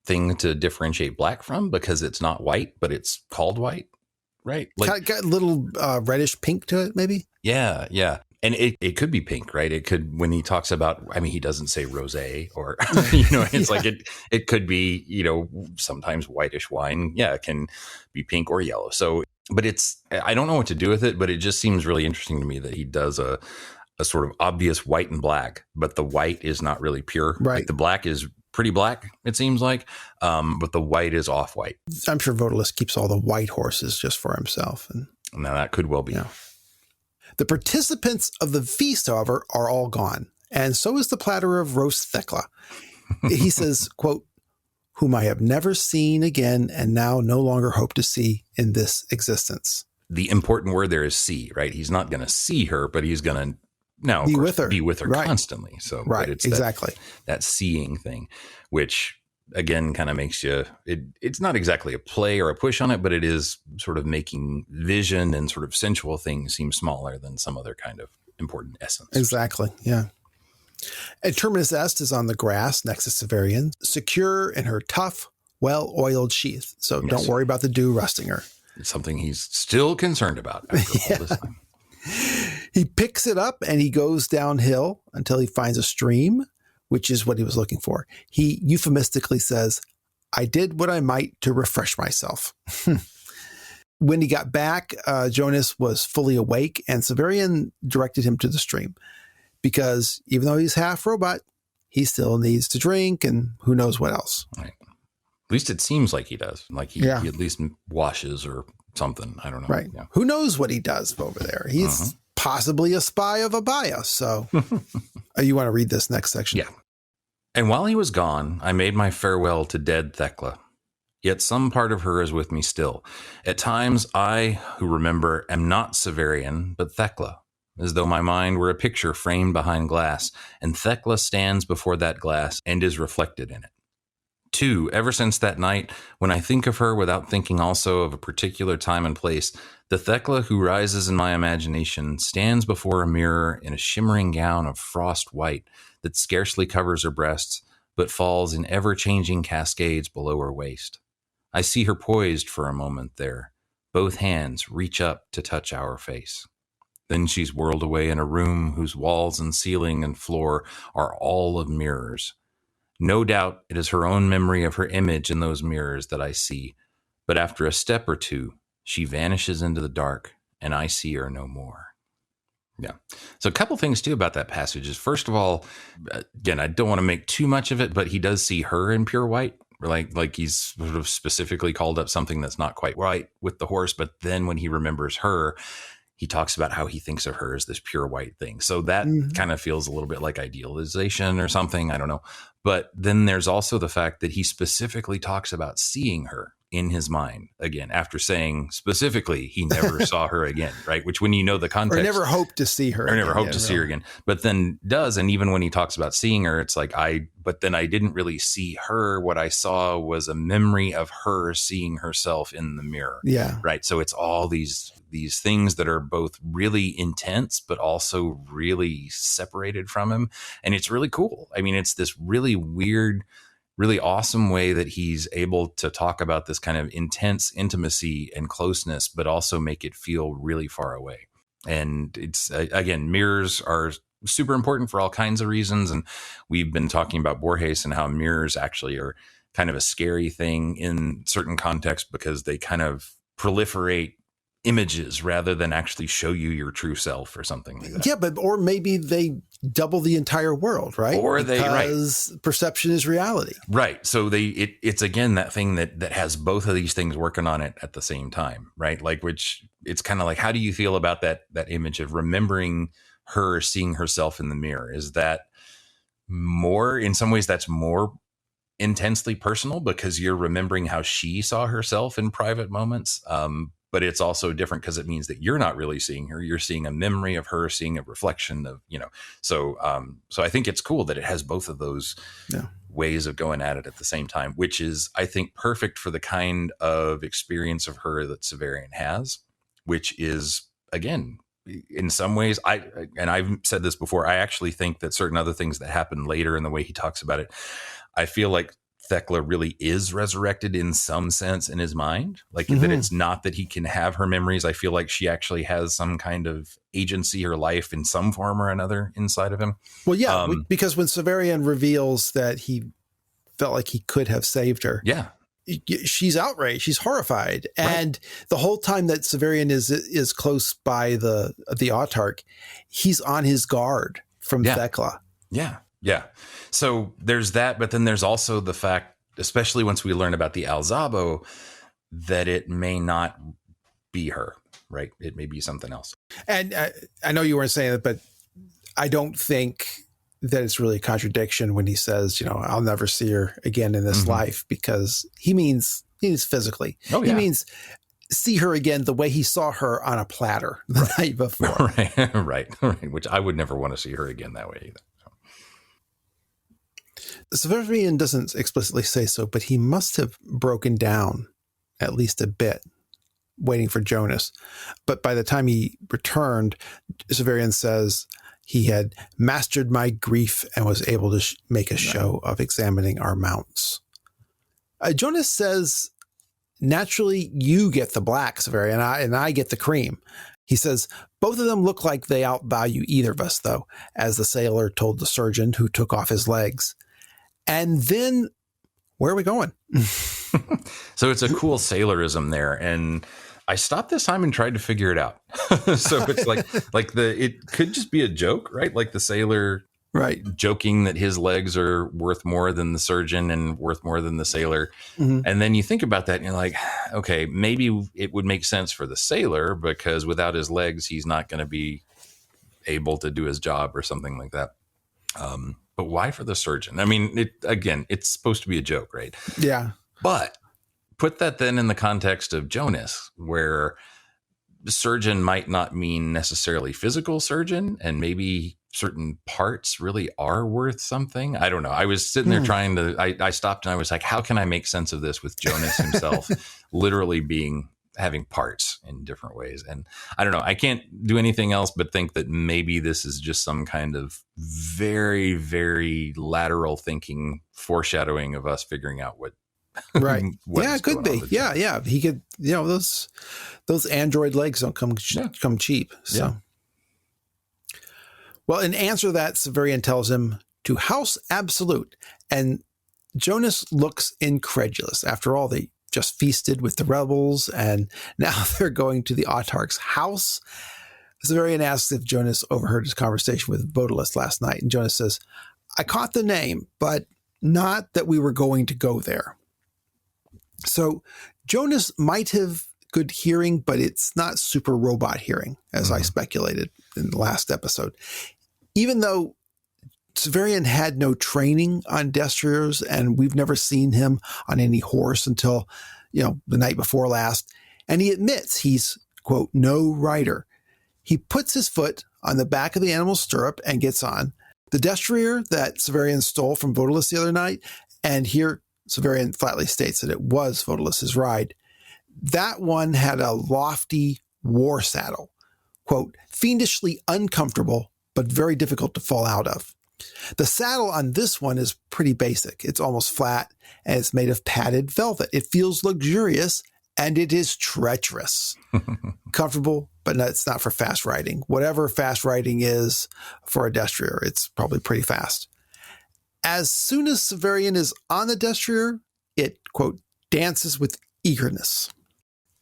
thing to differentiate black from because it's not white, but it's called white, right? Like, got a little reddish pink to it, maybe? Yeah, yeah. And it could be pink, right? It could, when he talks about, I mean, he doesn't say rosé or, it's like it could be, sometimes whitish wine. Yeah, it can be pink or yellow. So, but I don't know what to do with it, but it just seems really interesting to me that he does a sort of obvious white and black, but the white is not really pure. Right. Like the black is pretty black, it seems like, but the white is off-white. I'm sure Votalis keeps all the white horses just for himself. And now that could well be. Yeah. The participants of the feast, however, are all gone, and so is the platter of roast Thecla. He says, quote, whom I have never seen again and now no longer hope to see in this existence. The important word there is see, right? He's not going to see her, but he's going to now Be with her. Be with her Right. constantly. So, Right, but it's exactly. that seeing thing, which again kind of makes you. It's not exactly a play or a push on it, but it is sort of making vision and sort of sensual things seem smaller than some other kind of important essence. Exactly. Yeah. And Terminus Est is on the grass next to Severian, secure in her tough, well-oiled sheath. So Yes. don't worry about the dew rusting her. It's something he's still concerned about after all this time. He picks it up and he goes downhill until he finds a stream, which is what he was looking for. He euphemistically says, I did what I might to refresh myself. When he got back, Jonas was fully awake and Severian directed him to the stream because even though he's half robot, he still needs to drink and who knows what else. Right. At least it seems like he does. Like he Yeah. at least washes or something. I don't know. Right. Yeah. Who knows what he does over there? He's possibly a spy of Abaya. So you want to read this next section? Yeah. And while he was gone, I made my farewell to dead Thecla. Yet some part of her is with me still. At times, I, who remember, am not Severian, but Thecla, as though my mind were a picture framed behind glass, and Thecla stands before that glass and is reflected in it. 2, ever since that night, when I think of her without thinking also of a particular time and place, the Thecla who rises in my imagination stands before a mirror in a shimmering gown of frost white that scarcely covers her breasts, but falls in ever-changing cascades below her waist. I see her poised for a moment there. Both hands reach up to touch our face. Then she's whirled away in a room whose walls and ceiling and floor are all of mirrors. No doubt it is her own memory of her image in those mirrors that I see, but after a step or two, she vanishes into the dark, and I see her no more. Yeah. So a couple things, too, about that passage is, first of all, again, I don't want to make too much of it, but he does see her in pure white. Like he's sort of specifically called up something that's not quite right with the horse, but then when he remembers her, he talks about how he thinks of her as this pure white thing. So that kind of feels a little bit like idealization or something. I don't know. But then there's also the fact that he specifically talks about seeing her in his mind again, after saying specifically he never saw her again, right? Which when you know the context. Or never hoped to see her. Or never hoped to see her again. But then does. And even when he talks about seeing her, it's like, but then I didn't really see her. What I saw was a memory of her seeing herself in the mirror. Yeah. Right. So it's all these things that are both really intense, but also really separated from him. And it's really cool. I mean, it's this really weird, really awesome way that he's able to talk about this kind of intense intimacy and closeness, but also make it feel really far away. And it's, again, mirrors are super important for all kinds of reasons. And we've been talking about Borges and how mirrors actually are kind of a scary thing in certain contexts because they kind of proliferate images rather than actually show you your true self or something like that. Yeah, or maybe they double the entire world, right? Or because perception is reality. Right. So it's again that thing that has both of these things working on it at the same time, right? Like, which it's kind of like, how do you feel about that image of remembering her seeing herself in the mirror? Is that more, in some ways, that's more intensely personal because you're remembering how she saw herself in private moments. But it's also different because it means that you're not really seeing her. You're seeing a memory of her, seeing a reflection of, so I think it's cool that it has both of those ways of going at it at the same time, which is, I think, perfect for the kind of experience of her that Severian has, which is, again, in some ways, I've said this before, I actually think that certain other things that happen later in the way he talks about it, I feel like Thecla really is resurrected in some sense in his mind, like that it's not that he can have her memories. I feel like she actually has some kind of agency or life in some form or another inside of him. Well, yeah, because when Severian reveals that he felt like he could have saved her, she's outraged, she's horrified, and the whole time that Severian is close by the autarch, he's on his guard from Thecla. Yeah. So there's that, but then there's also the fact, especially once we learn about the Alzabo, that it may not be her, right? It may be something else. And I know you weren't saying it, but I don't think that it's really a contradiction when he says, I'll never see her again in this life, because he means physically. Oh, yeah. He means see her again the way he saw her on a platter the night before. Right. Which I would never want to see her again that way either. Severian doesn't explicitly say so, but he must have broken down at least a bit waiting for Jonas. But by the time he returned, Severian says he had mastered my grief and was able to make a show of examining our mounts. Jonas says, naturally, you get the black, Severian, and I get the cream. He says, both of them look like they outvalue either of us, though, as the sailor told the surgeon who took off his legs. And then, where are we going? So it's a cool sailorism there. And I stopped this time and tried to figure it out. So it's it could just be a joke, right? Like the sailor joking that his legs are worth more than the surgeon and worth more than the sailor. Mm-hmm. And then you think about that and you're like, okay, maybe it would make sense for the sailor because without his legs, he's not going to be able to do his job or something like that. But why for the surgeon? I mean, it's supposed to be a joke, right? Yeah. But put that then in the context of Jonas, where the surgeon might not mean necessarily physical surgeon, and maybe certain parts really are worth something. I don't know. I was sitting there trying to, I stopped and I was like, how can I make sense of this with Jonas himself literally having parts in different ways? And I don't know. I can't do anything else but think that maybe this is just some kind of very, very lateral thinking foreshadowing of us figuring out what. Right. Yeah, it could be. Yeah. He could, those android legs don't come cheap. So, yeah. Well, in answer to that, Severian tells him to house absolute. And Jonas looks incredulous. After all, they just feasted with the rebels, and now they're going to the autarch's house. Severian asks if Jonas overheard his conversation with Votalis last night, and Jonas says, I caught the name, but not that we were going to go there. So Jonas might have good hearing, but it's not super robot hearing, as I speculated in the last episode. Even though Severian had no training on destriers, and we've never seen him on any horse until, the night before last. And he admits he's, quote, no rider. He puts his foot on the back of the animal's stirrup and gets on. The destrier that Severian stole from Votalis the other night, and here Severian flatly states that it was Votalis' ride. That one had a lofty war saddle, quote, fiendishly uncomfortable, but very difficult to fall out of. The saddle on this one is pretty basic. It's almost flat, and it's made of padded velvet. It feels luxurious, and it is treacherous. Comfortable, but it's not for fast riding. Whatever fast riding is for a destrier, it's probably pretty fast. As soon as Severian is on the destrier, it, quote, dances with eagerness.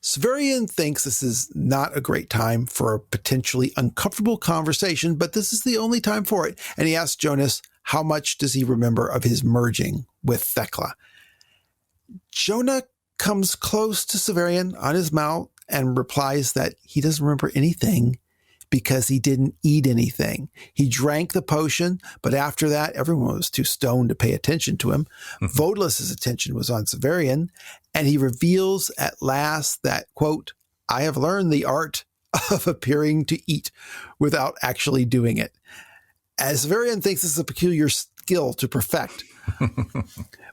Severian thinks this is not a great time for a potentially uncomfortable conversation, but this is the only time for it. And he asks Jonas, how much does he remember of his merging with Thecla? Jonah comes close to Severian on his mount and replies that he doesn't remember anything because he didn't eat anything. He drank the potion, but after that, everyone was too stoned to pay attention to him. Votalis' attention was on Severian, and he reveals at last that, quote, I have learned the art of appearing to eat without actually doing it. As Severian thinks this is a peculiar skill to perfect.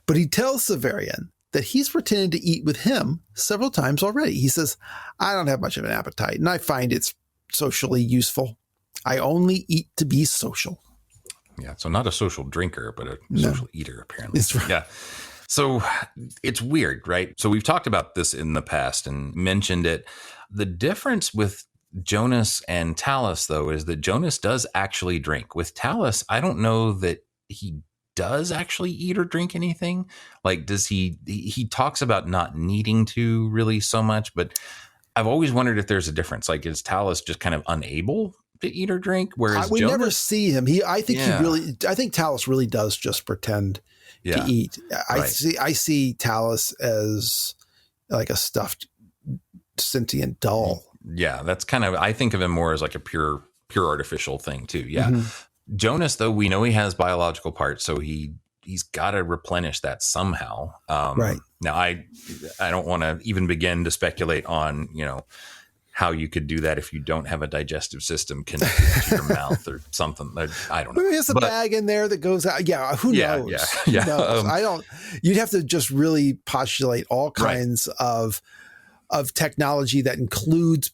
But he tells Severian that he's pretended to eat with him several times already. He says, I don't have much of an appetite, and I find it's socially useful. I only eat to be social. Yeah, so not a social drinker, but a social eater, apparently. That's right. Yeah. So it's weird, right? So we've talked about this in the past and mentioned it. The difference with Jonas and Talus, though, is that Jonas does actually drink. With Talus, I don't know that he does actually eat or drink anything. Like, does he talks about not needing to really so much, but I've always wondered if there's a difference. Like, is Talus just kind of unable to eat or drink? Whereas we Jonas, never see him. I think Talus really does just pretend to eat. I see Talus as like a stuffed sentient doll. Yeah, that's kind of, I think of him more as like a pure artificial thing too. Yeah. Mm-hmm. Jonas, though, we know he has biological parts, so he's got to replenish that somehow. Right. Now, I don't want to even begin to speculate on, how you could do that if you don't have a digestive system connected to your mouth or something. I don't know. Maybe there's a bag in there that goes out. Yeah, who knows? Yeah. Who knows? You'd have to just really postulate all kinds of technology that includes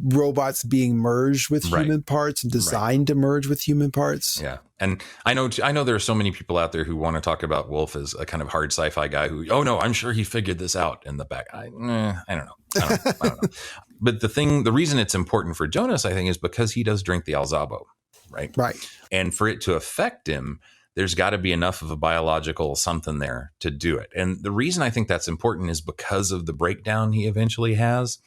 robots being merged with human parts and designed to merge with human parts. Yeah. And I know there are so many people out there who want to talk about Wolfe as a kind of hard sci-fi guy who, oh no, I'm sure he figured this out in the back. I don't know. I don't know. But the reason it's important for Jonas, I think, is because he does drink the Alzabo, right? Right. And for it to affect him, there's got to be enough of a biological something there to do it. And the reason I think that's important is because of the breakdown he eventually has.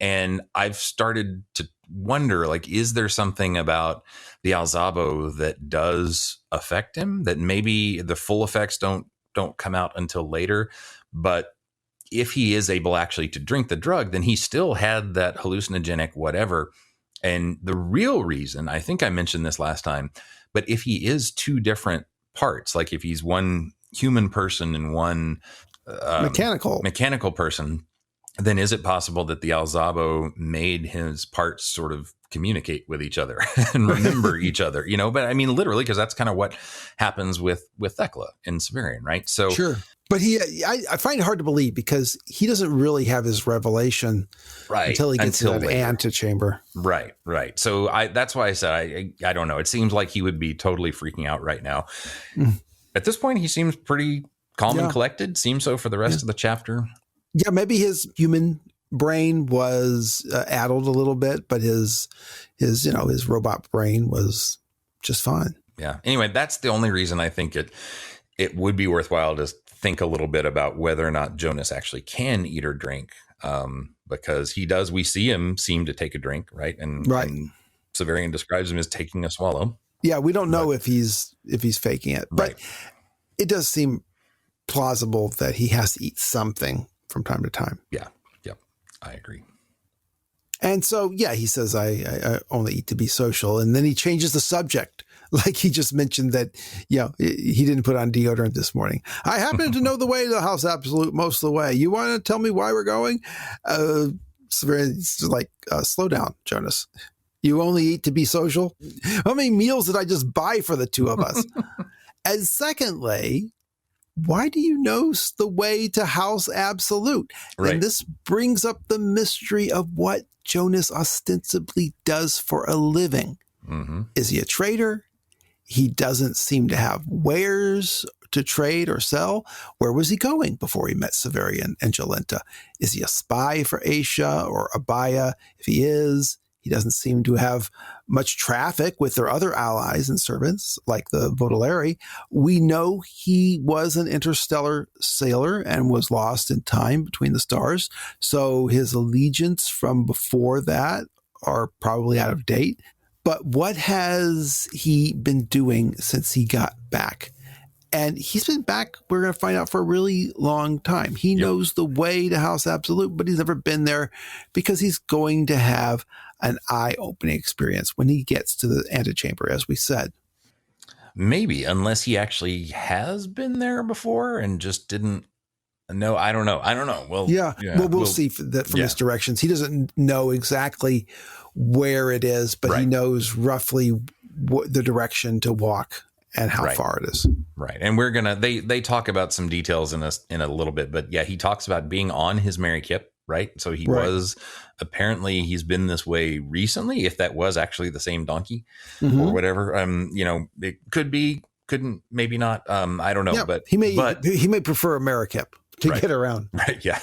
And I've started to wonder, is there something about the Alzabo that does affect him, that maybe the full effects don't come out until later? But if he is able actually to drink the drug, then he still had that hallucinogenic whatever. And the real reason, I think I mentioned this last time, but if he is two different parts, like if he's one human person and one mechanical person, then is it possible that the Alzabo made his parts sort of communicate with each other and remember each other, but I mean, literally, because that's kind of what happens with Thecla in Severian, right? So sure. But I find it hard to believe because he doesn't really have his revelation until he gets to that antechamber. Right. So that's why I said, I don't know. It seems like he would be totally freaking out right now. At this point, he seems pretty calm and collected. Seems so for the rest of the chapter. Yeah, maybe his human brain was addled a little bit, but his robot brain was just fine. Yeah. Anyway, that's the only reason I think it would be worthwhile to think a little bit about whether or not Jonas actually can eat or drink, because he does. We see him seem to take a drink, right? And Severian describes him as taking a swallow. Yeah, we don't know if he's faking it, but it does seem plausible that he has to eat something from time to time. Yeah. Yep. I agree. And so, he says, I only eat to be social. And then he changes the subject. Like he just mentioned that, he didn't put on deodorant this morning. I happen to know the way to the House Absolute most of the way. You want to tell me why we're going? It's like, slow down, Jonas. You only eat to be social? How many meals did I just buy for the two of us? And secondly, why do you know the way to House Absolute? Right. And this brings up the mystery of what Jonas ostensibly does for a living. Mm-hmm. Is he a trader? He doesn't seem to have wares to trade or sell. Where was he going before he met Severian and Jolenta? Is he a spy for Aisha or Abaya? If he is, he doesn't seem to have much traffic with their other allies and servants, like the Baudelaire. We know he was an interstellar sailor and was lost in time between the stars. So his allegiance from before that are probably out of date. But what has he been doing since he got back? And he's been back, we're going to find out, for a really long time. He knows the way to House Absolute, but he's never been there because he's going to have an eye-opening experience when he gets to the antechamber, as we said. Maybe, unless he actually has been there before and just didn't know. I don't know. Well, we'll see from his directions. He doesn't know exactly where it is, but he knows roughly the direction to walk and how far it is. Right. And we're going to, they talk about some details in a little bit, but he talks about being on his Mary Kip, right? So he was, apparently he's been this way recently, if that was actually the same donkey or whatever. It could be, couldn't, maybe not. I don't know, but he may prefer a Mary Kip to get around. Right. Yeah.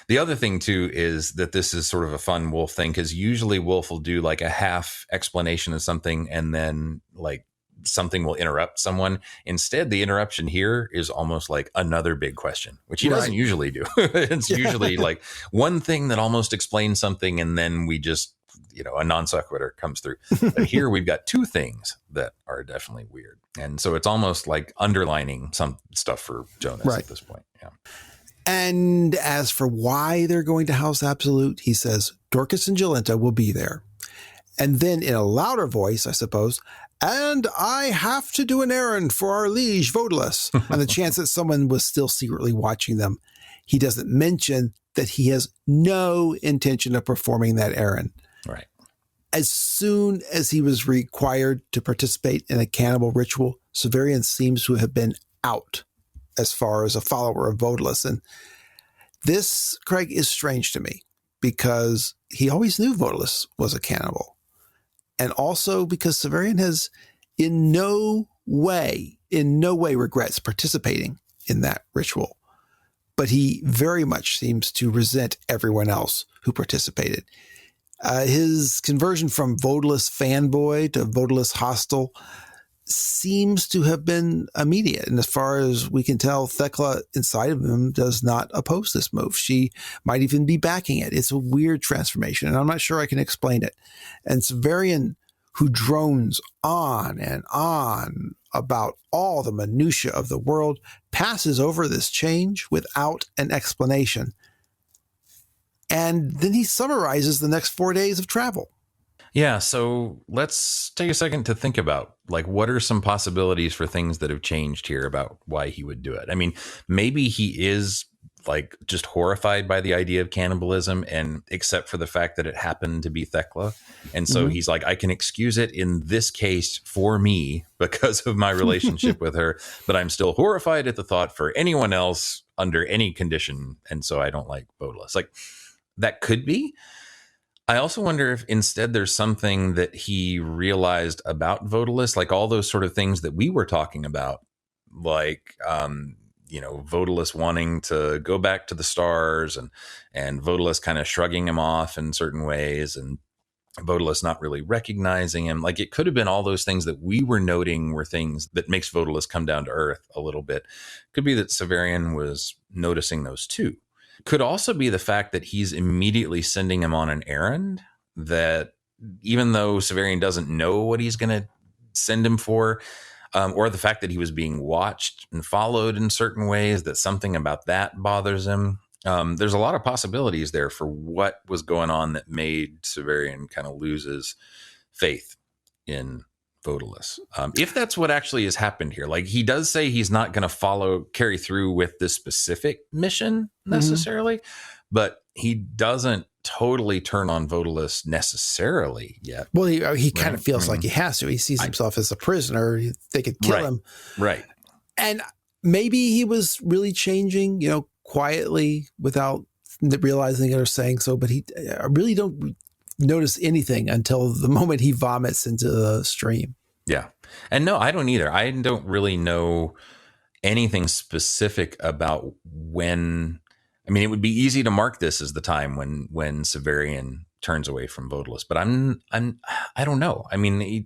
The other thing too is that this is sort of a fun Wolfe thing, because usually Wolfe will do like a half explanation of something and then like something will interrupt someone. Instead, the interruption here is almost like another big question, which he doesn't usually do. It's usually like one thing that almost explains something, and then we just, a non sequitur comes through. But here we've got two things that are definitely weird. And so it's almost like underlining some stuff for Jonas at this point. Yeah. And as for why they're going to House Absolute, he says, Dorcas and Jolenta will be there. And then in a louder voice, I suppose, and I have to do an errand for our liege Vodalis, on the chance that someone was still secretly watching them. He doesn't mention that he has no intention of performing that errand. Right. As soon as he was required to participate in a cannibal ritual, Severian seems to have been out as far as a follower of Vodalis. And this, Craig, is strange to me because he always knew Vodalis was a cannibal. And also because Severian has in no way regrets participating in that ritual. But he very much seems to resent everyone else who participated. His conversion from Vodalis fanboy to Vodalis hostile seems to have been immediate. And as far as we can tell, Thecla inside of him does not oppose this move. She might even be backing it. It's a weird transformation, and I'm not sure I can explain it. And Severian, who drones on and on about all the minutiae of the world, passes over this change without an explanation. And then he summarizes the next 4 days of travel. Yeah, so let's take a second to think about, like, what are some possibilities for things that have changed here about why he would do it? I mean, maybe he is, like, just horrified by the idea of cannibalism, and except for the fact that it happened to be Thecla. And so he's like, I can excuse it in this case for me because of my relationship with her, but I'm still horrified at the thought for anyone else under any condition. And so I don't like Vodalis. Like, that could be. I also wonder if instead there's something that he realized about Vodalis, like all those sort of things that we were talking about, like, Vodalis wanting to go back to the stars and Vodalis kind of shrugging him off in certain ways and Vodalis not really recognizing him. Like, it could have been all those things that we were noting were things that makes Vodalis come down to earth a little bit. Could be that Severian was noticing those too. Could also be the fact that he's immediately sending him on an errand, that even though Severian doesn't know what he's going to send him for, or the fact that he was being watched and followed in certain ways, that something about that bothers him. There's a lot of possibilities there for what was going on that made Severian kind of lose his faith in Vodalis. If that's what actually has happened here, like, he does say he's not going to carry through with this specific mission necessarily, but he doesn't totally turn on Vodalis necessarily yet. Well, he kind of feels like he has to. He sees himself as a prisoner. They could kill him. Right. And maybe he was really changing, quietly without realizing it or saying so, but I really don't notice anything until the moment he vomits into the stream. Yeah. And no, I don't either. I don't really know anything specific about when. I mean, it would be easy to mark this as the time when Severian turns away from Vodalis, but I don't know. I mean,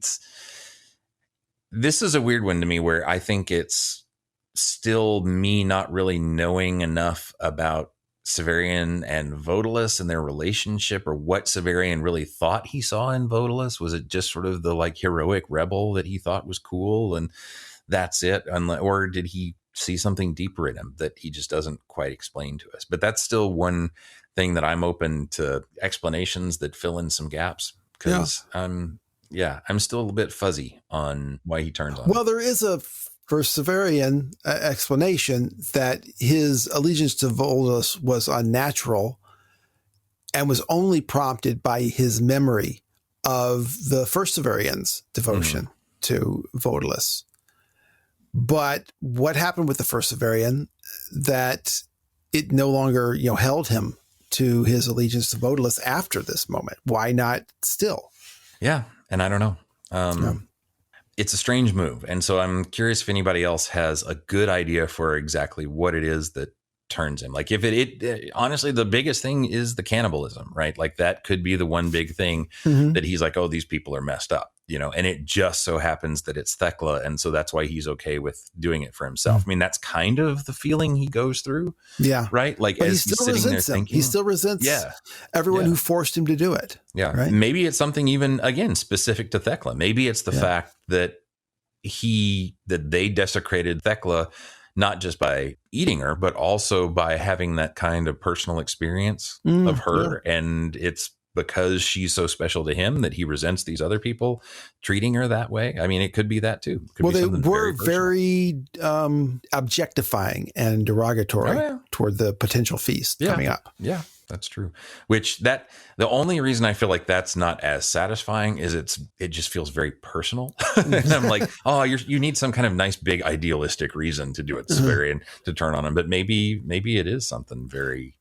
this is a weird one to me where I think it's still me not really knowing enough about Severian and Vodalis and their relationship, or what Severian really thought he saw in Vodalis. Was it just sort of the, like, heroic rebel that he thought was cool and that's it? Or did he see something deeper in him that he just doesn't quite explain to us? But that's still one thing that I'm open to explanations that fill in some gaps, because I'm still a little bit fuzzy on why he turns on. Well, there is for Severian explanation that his allegiance to Vodalis was unnatural and was only prompted by his memory of the first Severian's devotion to Vodalis. But what happened with the first Severian, that it no longer, held him to his allegiance to Vodalis after this moment? Why not still? Yeah. And I don't know. It's a strange move. And so I'm curious if anybody else has a good idea for exactly what it is that turns him. Like, if it honestly, the biggest thing is the cannibalism, right? Like, that could be the one big thing that he's like, oh, these people are messed up, and it just so happens that it's Thecla. And so that's why he's okay with doing it for himself. I mean, that's kind of the feeling he goes through. Yeah. Right. Like, but as he still resents him. He still resents everyone who forced him to do it. Yeah. Right? Maybe it's something even, again, specific to Thecla. Maybe it's the fact that they desecrated Thecla, not just by eating her, but also by having that kind of personal experience of her. Yeah. And it's because she's so special to him that he resents these other people treating her that way. I mean, it could be that too. Could Well, be they something were very objectifying and derogatory toward the potential feast coming up. Yeah, that's true. Which the only reason I feel like that's not as satisfying is it just feels very personal. And I'm like, oh, you need some kind of nice, big, idealistic reason to do it, Severian, to turn on him. But maybe it is something very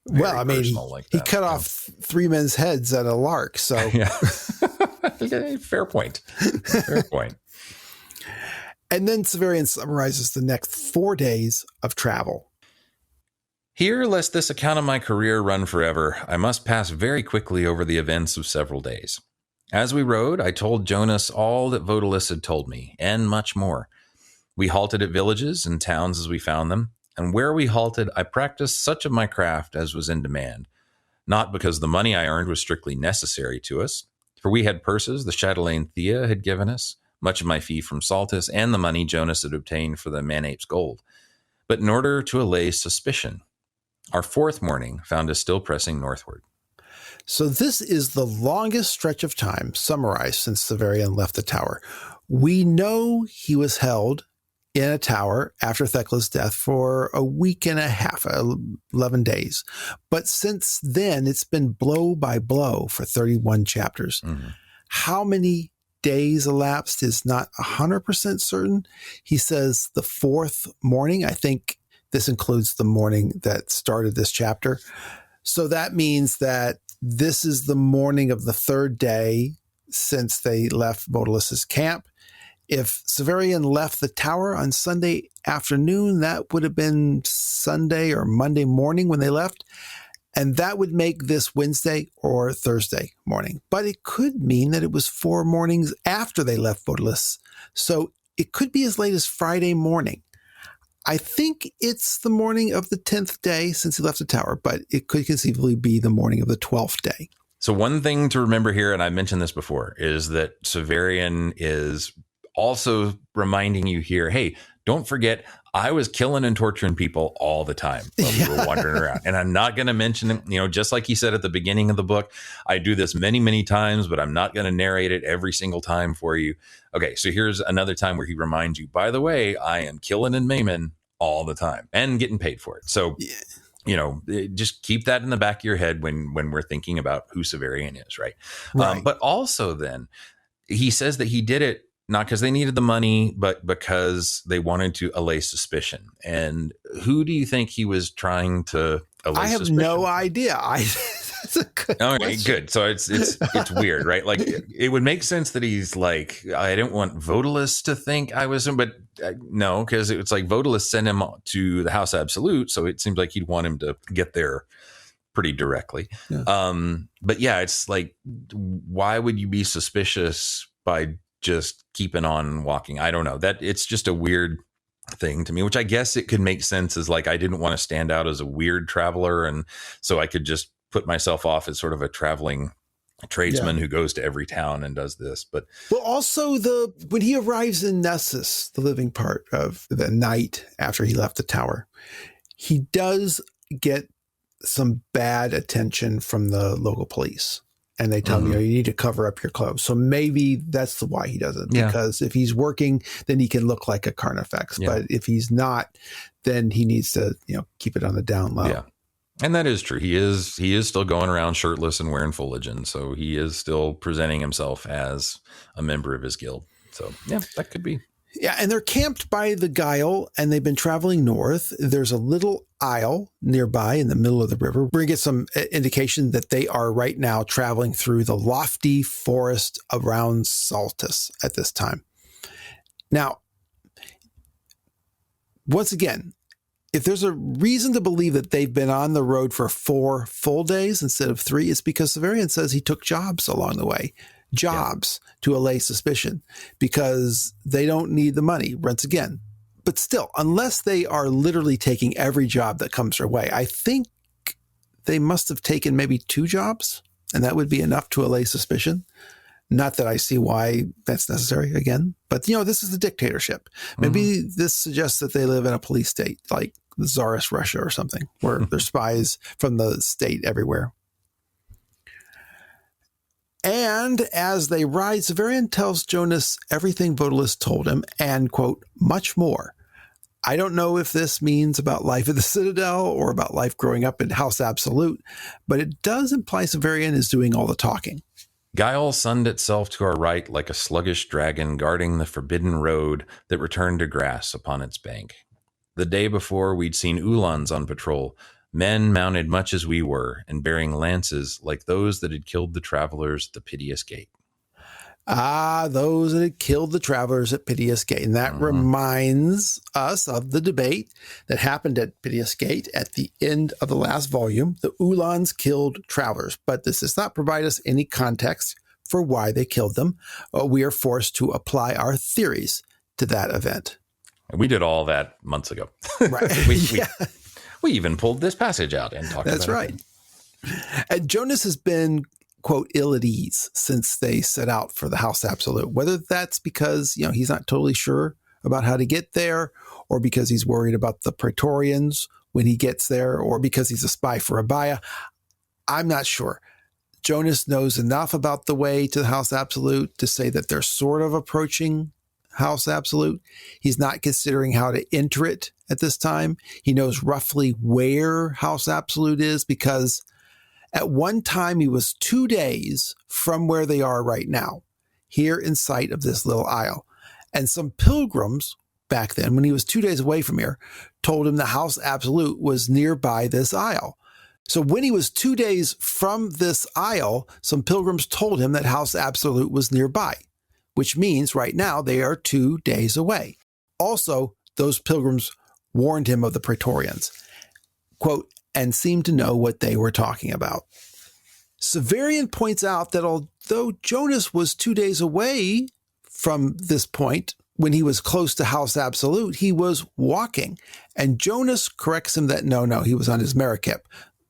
well, I mean, like he cut off 3 men's heads at a lark. So yeah, fair point. Fair point. And then Severian summarizes the next 4 days of travel. Here, lest this account of my career run forever, I must pass very quickly over the events of several days. As we rode, I told Jonas all that Vodalis had told me, and much more. We halted at villages and towns as we found them, and where we halted, I practiced such of my craft as was in demand, not because the money I earned was strictly necessary to us, for we had purses the chatelaine Thea had given us, much of my fee from Saltus, and the money Jonas had obtained for the Manape's gold, but in order to allay suspicion. Our 4th morning found us still pressing northward. So this is the longest stretch of time summarized since Severian left the tower. We know he was held in a tower after Thecla's death for a week and a half, 11 days. But since then, it's been blow by blow for 31 chapters. Mm-hmm. How many days elapsed is not 100% certain. He says the 4th morning. I think this includes the morning that started this chapter. So that means that this is the morning of the 3rd day since they left Vodalis' camp. If Severian left the tower on Sunday afternoon, that would have been Sunday or Monday morning when they left. And that would make this Wednesday or Thursday morning. But it could mean that it was 4 mornings after they left Vodalis. So it could be as late as Friday morning. I think it's the morning of the 10th day since he left the tower, but it could conceivably be the morning of the 12th day. So one thing to remember here, and I mentioned this before, is that Severian is also reminding you here, hey, don't forget, I was killing and torturing people all the time while we were wandering around. And I'm not going to mention, just like he said at the beginning of the book, I do this many, many times, but I'm not going to narrate it every single time for you. Okay, so here's another time where he reminds you, by the way, I am killing and maiming all the time and getting paid for it. So, just keep that in the back of your head when we're thinking about who Severian is, right? But also then he says that he did it not because they needed the money, but because they wanted to allay suspicion. And who do you think he was trying to allay I have suspicion? no idea. That's a good question. Good. So it's weird, right? Like it would make sense that he's like, I didn't want Vodalis to think I was him, but no, because it's like Vodalis sent him to the House Absolute. So it seems like he'd want him to get there pretty directly. Yeah. But yeah, it's like, why would you be suspicious by just keeping on walking? I don't know, that it's just a weird thing to me, which I guess it could make sense as like, I didn't want to stand out as a weird traveler. And so I could just put myself off as sort of a traveling tradesman who goes to every town and does this. But also when he arrives in Nessus, the living part of the night after he left the tower, he does get some bad attention from the local police. And they tell him, you need to cover up your clothes. So maybe that's why he does it. Because if he's working, then he can look like a Carnifex. Yeah. But if he's not, then he needs to, keep it on the down low. Yeah. And that is true. He is still going around shirtless and wearing foliage. So he is still presenting himself as a member of his guild. So yeah, that could be. Yeah, and they're camped by the Guile, and they've been traveling north. There's a little isle nearby in the middle of the river. We get some indication that they are right now traveling through the lofty forest around Saltus at this time. Now, once again, if there's a reason to believe that they've been on the road for 4 full days instead of 3, it's because Severian says he took jobs along the way. To allay suspicion because they don't need the money once again. But still, unless they are literally taking every job that comes their way, I think they must have taken maybe 2 jobs, and that would be enough to allay suspicion. Not that I see why that's necessary again, but this is the dictatorship. Maybe this suggests that they live in a police state like the Tsarist Russia or something, where there's spies from the state everywhere. And as they ride, Severian tells Jonas everything Votalis told him and, quote, much more. I don't know if this means about life at the Citadel or about life growing up in House Absolute, but it does imply Severian is doing all the talking. Guile sunned itself to our right like a sluggish dragon guarding the forbidden road that returned to grass upon its bank. The day before, we'd seen Uhlans on patrol, men mounted much as we were and bearing lances like those that had killed the travelers at the Piteous Gate. Ah, those that had killed the travelers at Piteous Gate. And that reminds us of the debate that happened at Piteous Gate at the end of the last volume. The Uhlans killed travelers, but this does not provide us any context for why they killed them. We are forced to apply our theories to that event. We did all that months ago. Right. we even pulled this passage out and talked about it. That's right. And Jonas has been, quote, ill at ease since they set out for the House Absolute, whether that's because, he's not totally sure about how to get there, or because he's worried about the Praetorians when he gets there, or because he's a spy for Abaya. I'm not sure. Jonas knows enough about the way to the House Absolute to say that they're sort of approaching House Absolute. He's not considering how to enter it at this time. He knows roughly where House Absolute is because at one time he was 2 days from where they are right now, here in sight of this little isle. And some pilgrims back then, when he was 2 days away from here, told him the House Absolute was nearby this isle. So when he was 2 days from this isle, some pilgrims told him that House Absolute was nearby, which means right now they are 2 days away. Also, those pilgrims warned him of the Praetorians, quote, and seemed to know what they were talking about. Severian points out that although Jonas was 2 days away from this point, when he was close to House Absolute, he was walking. And Jonas corrects him that no, he was on his Merikip,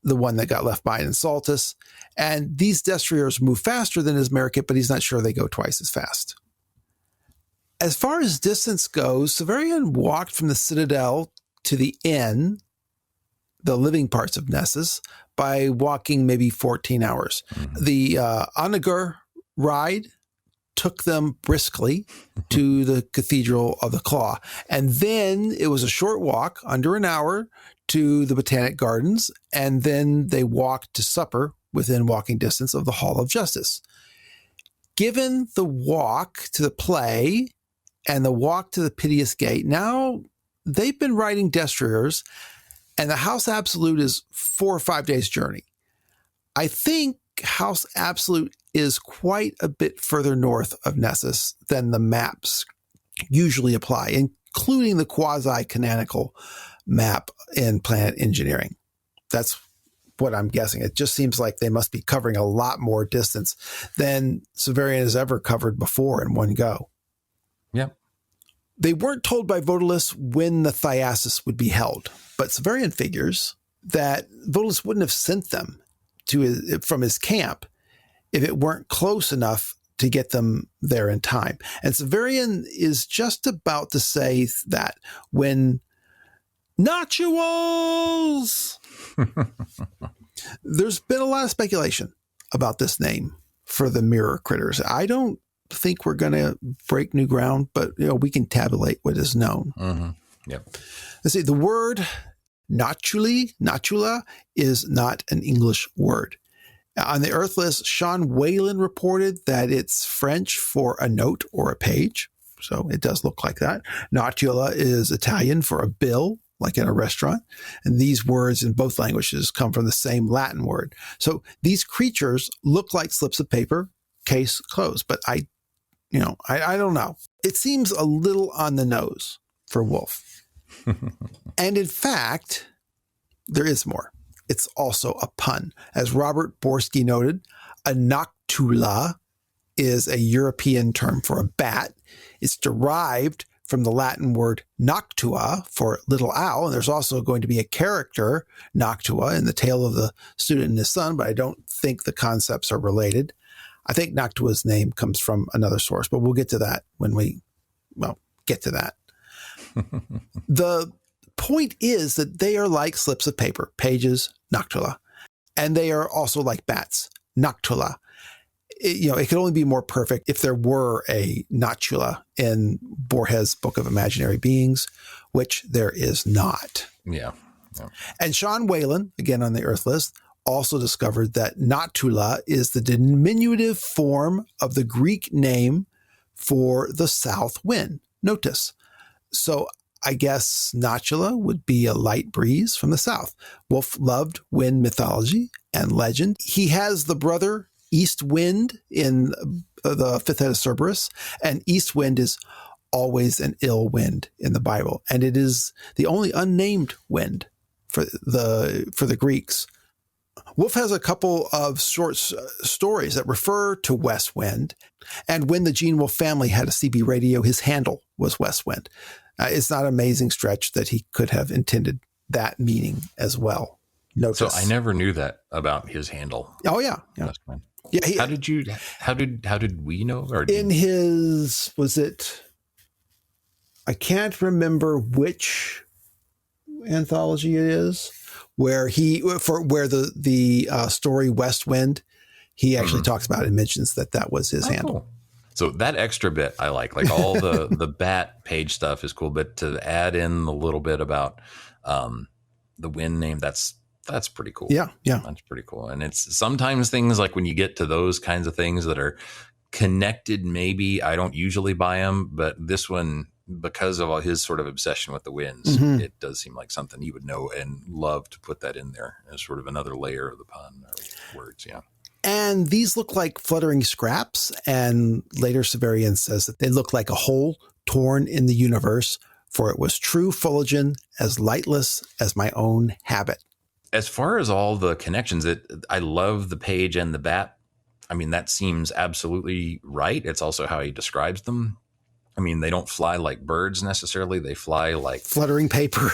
the one that got left behind in Saltus. And these destriers move faster than his Merikip, but he's not sure they go twice as fast. As far as distance goes, Severian walked from the Citadel to the inn, the living parts of Nessus, by walking maybe 14 hours. The Onagur ride took them briskly to the Cathedral of the Claw. And then it was a short walk, under an hour, to the Botanic Gardens. And then they walked to supper within walking distance of the Hall of Justice. Given the walk to the play and the walk to the Piteous Gate, now they've been riding destriers, and the House Absolute is 4 or 5 days' journey. I think House Absolute is quite a bit further north of Nessus than the maps usually apply, including the quasi-canonical map in Planet Engineering. That's what I'm guessing. It just seems like they must be covering a lot more distance than Severian has ever covered before in one go. Yep. They weren't told by Votalis when the Thiasis would be held, but Severian figures that Votalis wouldn't have sent them from his camp if it weren't close enough to get them there in time. And Severian is just about to say that when Notules! There's been a lot of speculation about this name for the mirror critters. I don't think we're going to break new ground, but we can tabulate what is known. Mm-hmm. Yep. Let's see, the word Notula is not an English word. On the Earthlist, Sean Whalen reported that it's French for a note or a page. So it does look like that. Notula is Italian for a bill, like in a restaurant. And these words in both languages come from the same Latin word. So these creatures look like slips of paper, case closed. But I don't know. It seems a little on the nose for Wolfe. And in fact, there is more. It's also a pun. As Robert Borski noted, a noctula is a European term for a bat. It's derived from the Latin word noctua for little owl. And there's also going to be a character, Noctua, in the Tale of the Student and His Son, but I don't think the concepts are related. I think Noctua's name comes from another source, but we'll get to that when we get to that. The point is that they are like slips of paper, pages, noctula, and they are also like bats, noctula. it could only be more perfect if there were a Notula in Borges' Book of Imaginary Beings, which there is not. Yeah. And Sean Whalen, again on the Earth list, also discovered that Notula is the diminutive form of the Greek name for the south wind, Notus. So I guess Notula would be a light breeze from the south. Wolfe loved wind mythology and legend. He has the brother East Wind in the fifth head of Cerberus, and East Wind is always an ill wind in the Bible, and it is the only unnamed wind for the Greeks. Wolfe has a couple of short stories that refer to West Wind, and when the Gene Wolfe family had a CB radio, his handle was West Wind. It's not an amazing stretch that he could have intended that meaning as well. Notice. So I never knew that about his handle. Oh yeah. How did we know? Or in his, was it? I can't remember which anthology it is where the story West Wind, he actually talks about it and mentions that was his handle. Cool. So that extra bit I like all the bat page stuff is cool, but to add in a little bit about the wind name, that's pretty cool. Yeah. That's pretty cool. And it's sometimes things like when you get to those kinds of things that are connected, maybe I don't usually buy them, but this one, because of all his sort of obsession with the winds, it does seem like something he would know and love to put that in there as sort of another layer of the pun or words. Yeah. And these look like fluttering scraps. And later Severian says that they look like a hole torn in the universe, for it was true Fulgen, as lightless as my own habit. As far as all the connections, I love the page and the bat. I mean, that seems absolutely right. It's also how he describes them. I mean, they don't fly like birds necessarily. They fly like fluttering paper,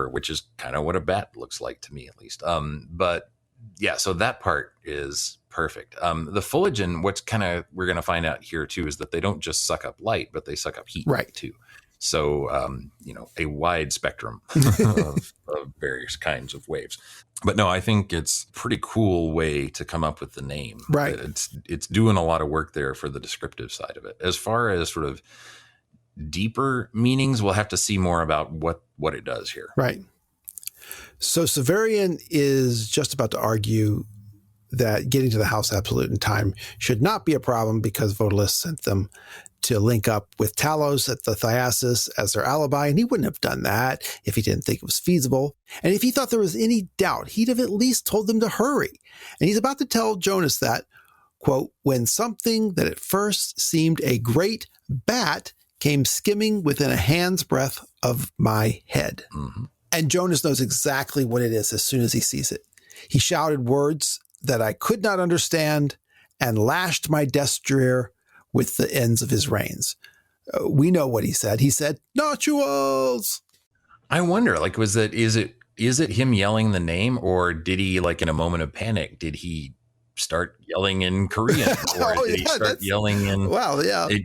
which is kind of what a bat looks like to me, at least. But yeah, so that part is perfect. The Fulgen, we're going to find out here too, is that they don't just suck up light, but they suck up heat too. So, a wide spectrum of various kinds of waves. But no, I think it's a pretty cool way to come up with the name. Right. It's doing a lot of work there for the descriptive side of it. As far as sort of deeper meanings, we'll have to see more about what it does here. Right. So Severian is just about to argue that getting to the House Absolute in time should not be a problem because Votalis sent them to link up with Talos at the Thiasis as their alibi, and he wouldn't have done that if he didn't think it was feasible. And if he thought there was any doubt, he'd have at least told them to hurry. And he's about to tell Jonas that, quote, when something that at first seemed a great bat came skimming within a hand's breadth of my head. Mm-hmm. And Jonas knows exactly what it is as soon as he sees it. He shouted words that I could not understand and lashed my destrier with the ends of his reins. We know what he said. He said, Notules! I wonder, is it him yelling the name, or did he, in a moment of panic, did he start yelling in Korean, or did he start yelling in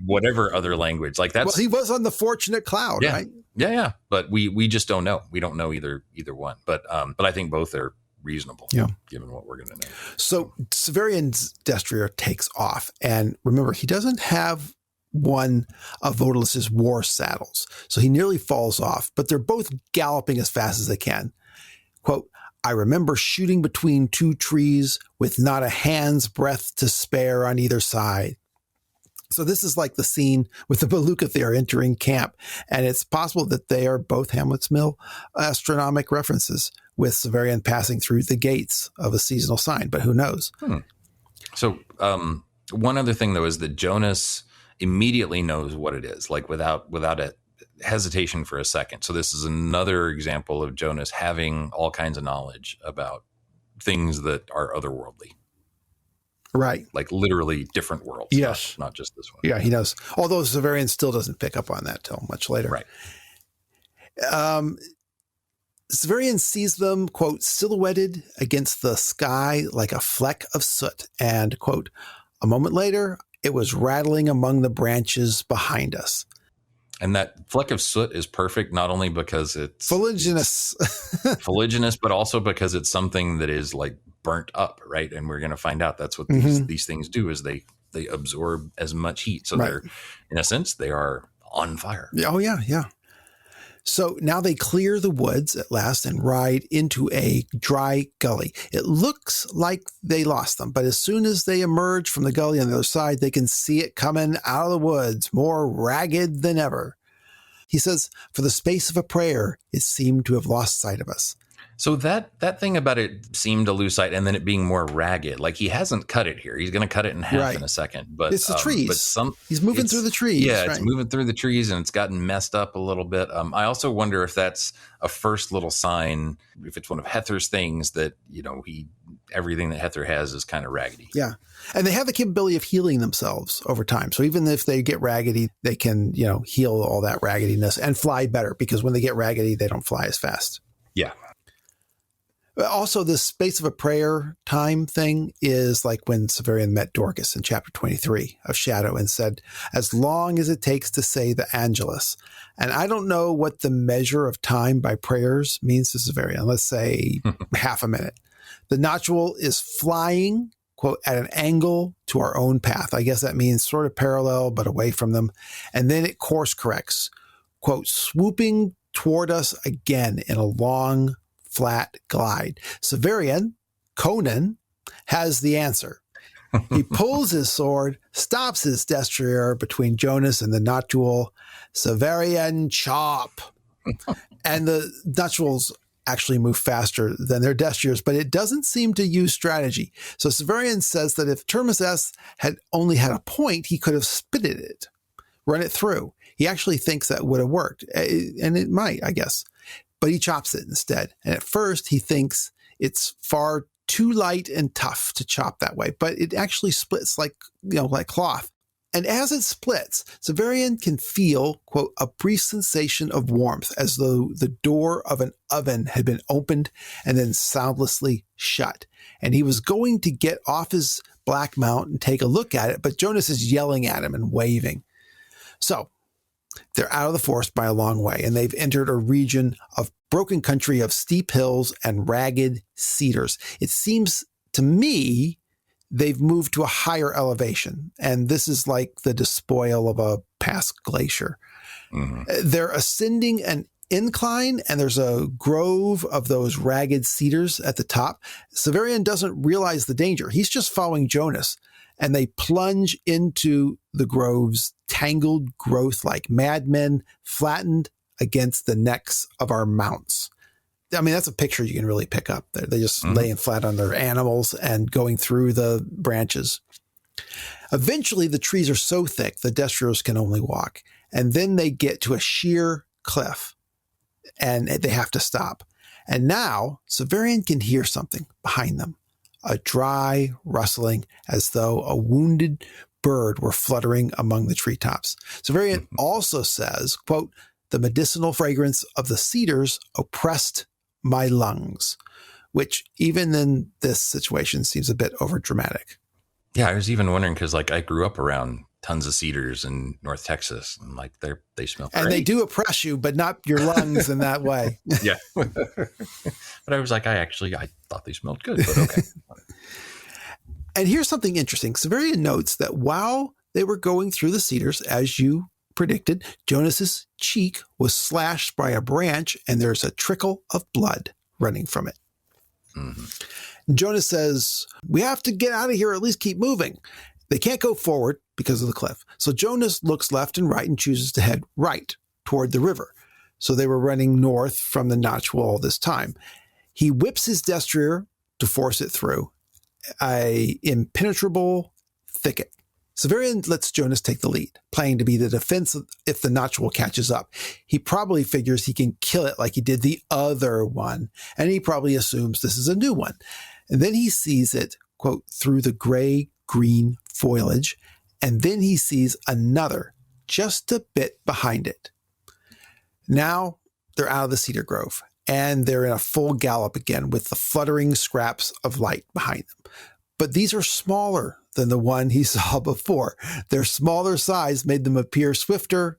whatever other language? Well, he was on the Fortunate Cloud, right? Yeah. But we just don't know. We don't know either one. But I think both are reasonable, given what we're going to know. So Severian's destrier takes off, and remember, he doesn't have one of Vodalis's war saddles, so he nearly falls off, but they're both galloping as fast as they can. Quote, I remember shooting between two trees with not a hand's breadth to spare on either side. So this is like the scene with the Balukathir entering camp, and it's possible that they are both Hamlet's Mill astronomic references, with Severian passing through the gates of a seasonal sign, but who knows? So one other thing, though, is that Jonas immediately knows what it is, without a hesitation for a second. So this is another example of Jonas having all kinds of knowledge about things that are otherworldly. Right. Literally different worlds. Yes. Not just this one. Yeah, he does. Although Severian still doesn't pick up on that till much later. Right. Severian sees them, quote, silhouetted against the sky like a fleck of soot. And, quote, a moment later, it was rattling among the branches behind us. And that fleck of soot is perfect, not only because it's fuliginous, but also because it's something that is burnt up, right? And we're going to find out that's what these things do, is they absorb as much heat. So they're, in a sense, they are on fire. Oh, yeah, yeah. So now they clear the woods at last and ride into a dry gully. It looks like they lost them, but as soon as they emerge from the gully on the other side, they can see it coming out of the woods, more ragged than ever. He says, for the space of a prayer, it seemed to have lost sight of us. So that thing about it seemed to lose sight, and then it being more ragged. Like, he hasn't cut it here. He's going to cut it in half in a second. But it's the trees. But he's moving through the trees. Yeah, it's moving through the trees, and it's gotten messed up a little bit. I also wonder if that's a first little sign, if it's one of Hether's things that, everything that Hether has is kind of raggedy. Yeah. And they have the capability of healing themselves over time. So even if they get raggedy, they can, heal all that raggediness and fly better, because when they get raggedy, they don't fly as fast. Yeah. Also, this space of a prayer time thing is like when Severian met Dorcas in chapter 23 of Shadow and said, as long as it takes to say the Angelus. And I don't know what the measure of time by prayers means to Severian. Let's say half a minute. The Notule is flying, quote, at an angle to our own path. I guess that means sort of parallel, but away from them. And then it course corrects, quote, swooping toward us again in a long, flat glide. Severian, Conan, has the answer. He pulls his sword, stops his destrier between Jonas and the Notule. Severian, chop. And the Notules actually move faster than their destriers, but it doesn't seem to use strategy. So Severian says that if Terminus S had only had a point, he could have spitted it, run it through. He actually thinks that would have worked, and it might, I guess. But he chops it instead. And at first he thinks it's far too light and tough to chop that way, but it actually splits like cloth. And as it splits, Severian can feel, quote, a brief sensation of warmth, as though the door of an oven had been opened and then soundlessly shut. And he was going to get off his black mount and take a look at it, but Jonas is yelling at him and waving. So they're out of the forest by a long way, and they've entered a region of broken country of steep hills and ragged cedars. It seems to me they've moved to a higher elevation, and this is like the despoil of a past glacier. Mm-hmm. They're ascending an incline, and there's a grove of those ragged cedars at the top. Severian doesn't realize the danger. He's just following Jonas, and they plunge into the grove's tangled growth like madmen flattened against the necks of our mounts. I mean, that's a picture you can really pick up. They're just laying flat on their animals and going through the branches. Eventually, the trees are so thick, the destriers can only walk. And then they get to a sheer cliff, and they have to stop. And now, Severian can hear something behind them. A dry rustling, as though a wounded bird were fluttering among the treetops. Severian also says, quote, the medicinal fragrance of the cedars oppressed my lungs, which even in this situation seems a bit overdramatic. Yeah, I was even wondering, because I grew up around tons of cedars in North Texas, and they smell great. And they do oppress you, but not your lungs in that way. Yeah. But I was like, I thought they smelled good, but okay. And here's something interesting. Severian notes that while they were going through the cedars, as you predicted, Jonas's cheek was slashed by a branch, and there's a trickle of blood running from it. Mm-hmm. Jonas says, we have to get out of here, or at least keep moving. They can't go forward because of the cliff. So Jonas looks left and right and chooses to head right toward the river. So they were running north from the Notule all this time. He whips his destrier to force it through a impenetrable thicket. Severian lets Jonas take the lead, planning to be the defense if the Notule catches up. He probably figures he can kill it like he did the other one, and he probably assumes this is a new one. And then he sees it, quote, through the gray-green foliage, and then he sees another just a bit behind it. Now they're out of the cedar grove, and they're in a full gallop again with the fluttering scraps of light behind them. But these are smaller than the one he saw before. Their smaller size made them appear swifter.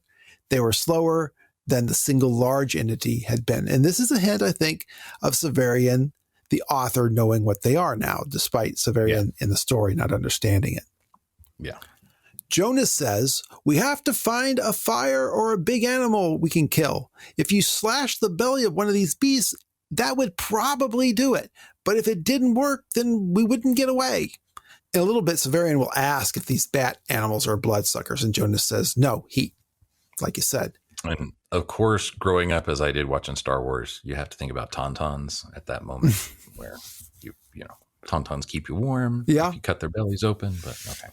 They were slower than the single large entity had been. And this is a hint, I think, of Severian the author knowing what they are now, despite Severian in the story not understanding it. Yeah. Jonas says, we have to find a fire or a big animal we can kill. If you slash the belly of one of these beasts, that would probably do it. But if it didn't work, then we wouldn't get away. In a little bit, Severian will ask if these bat animals are bloodsuckers, and Jonas says, no, heat, like you said. And of course, growing up as I did watching Star Wars, you have to think about tauntauns at that moment where you know, tauntauns keep you warm. Yeah. If you cut their bellies open, but okay.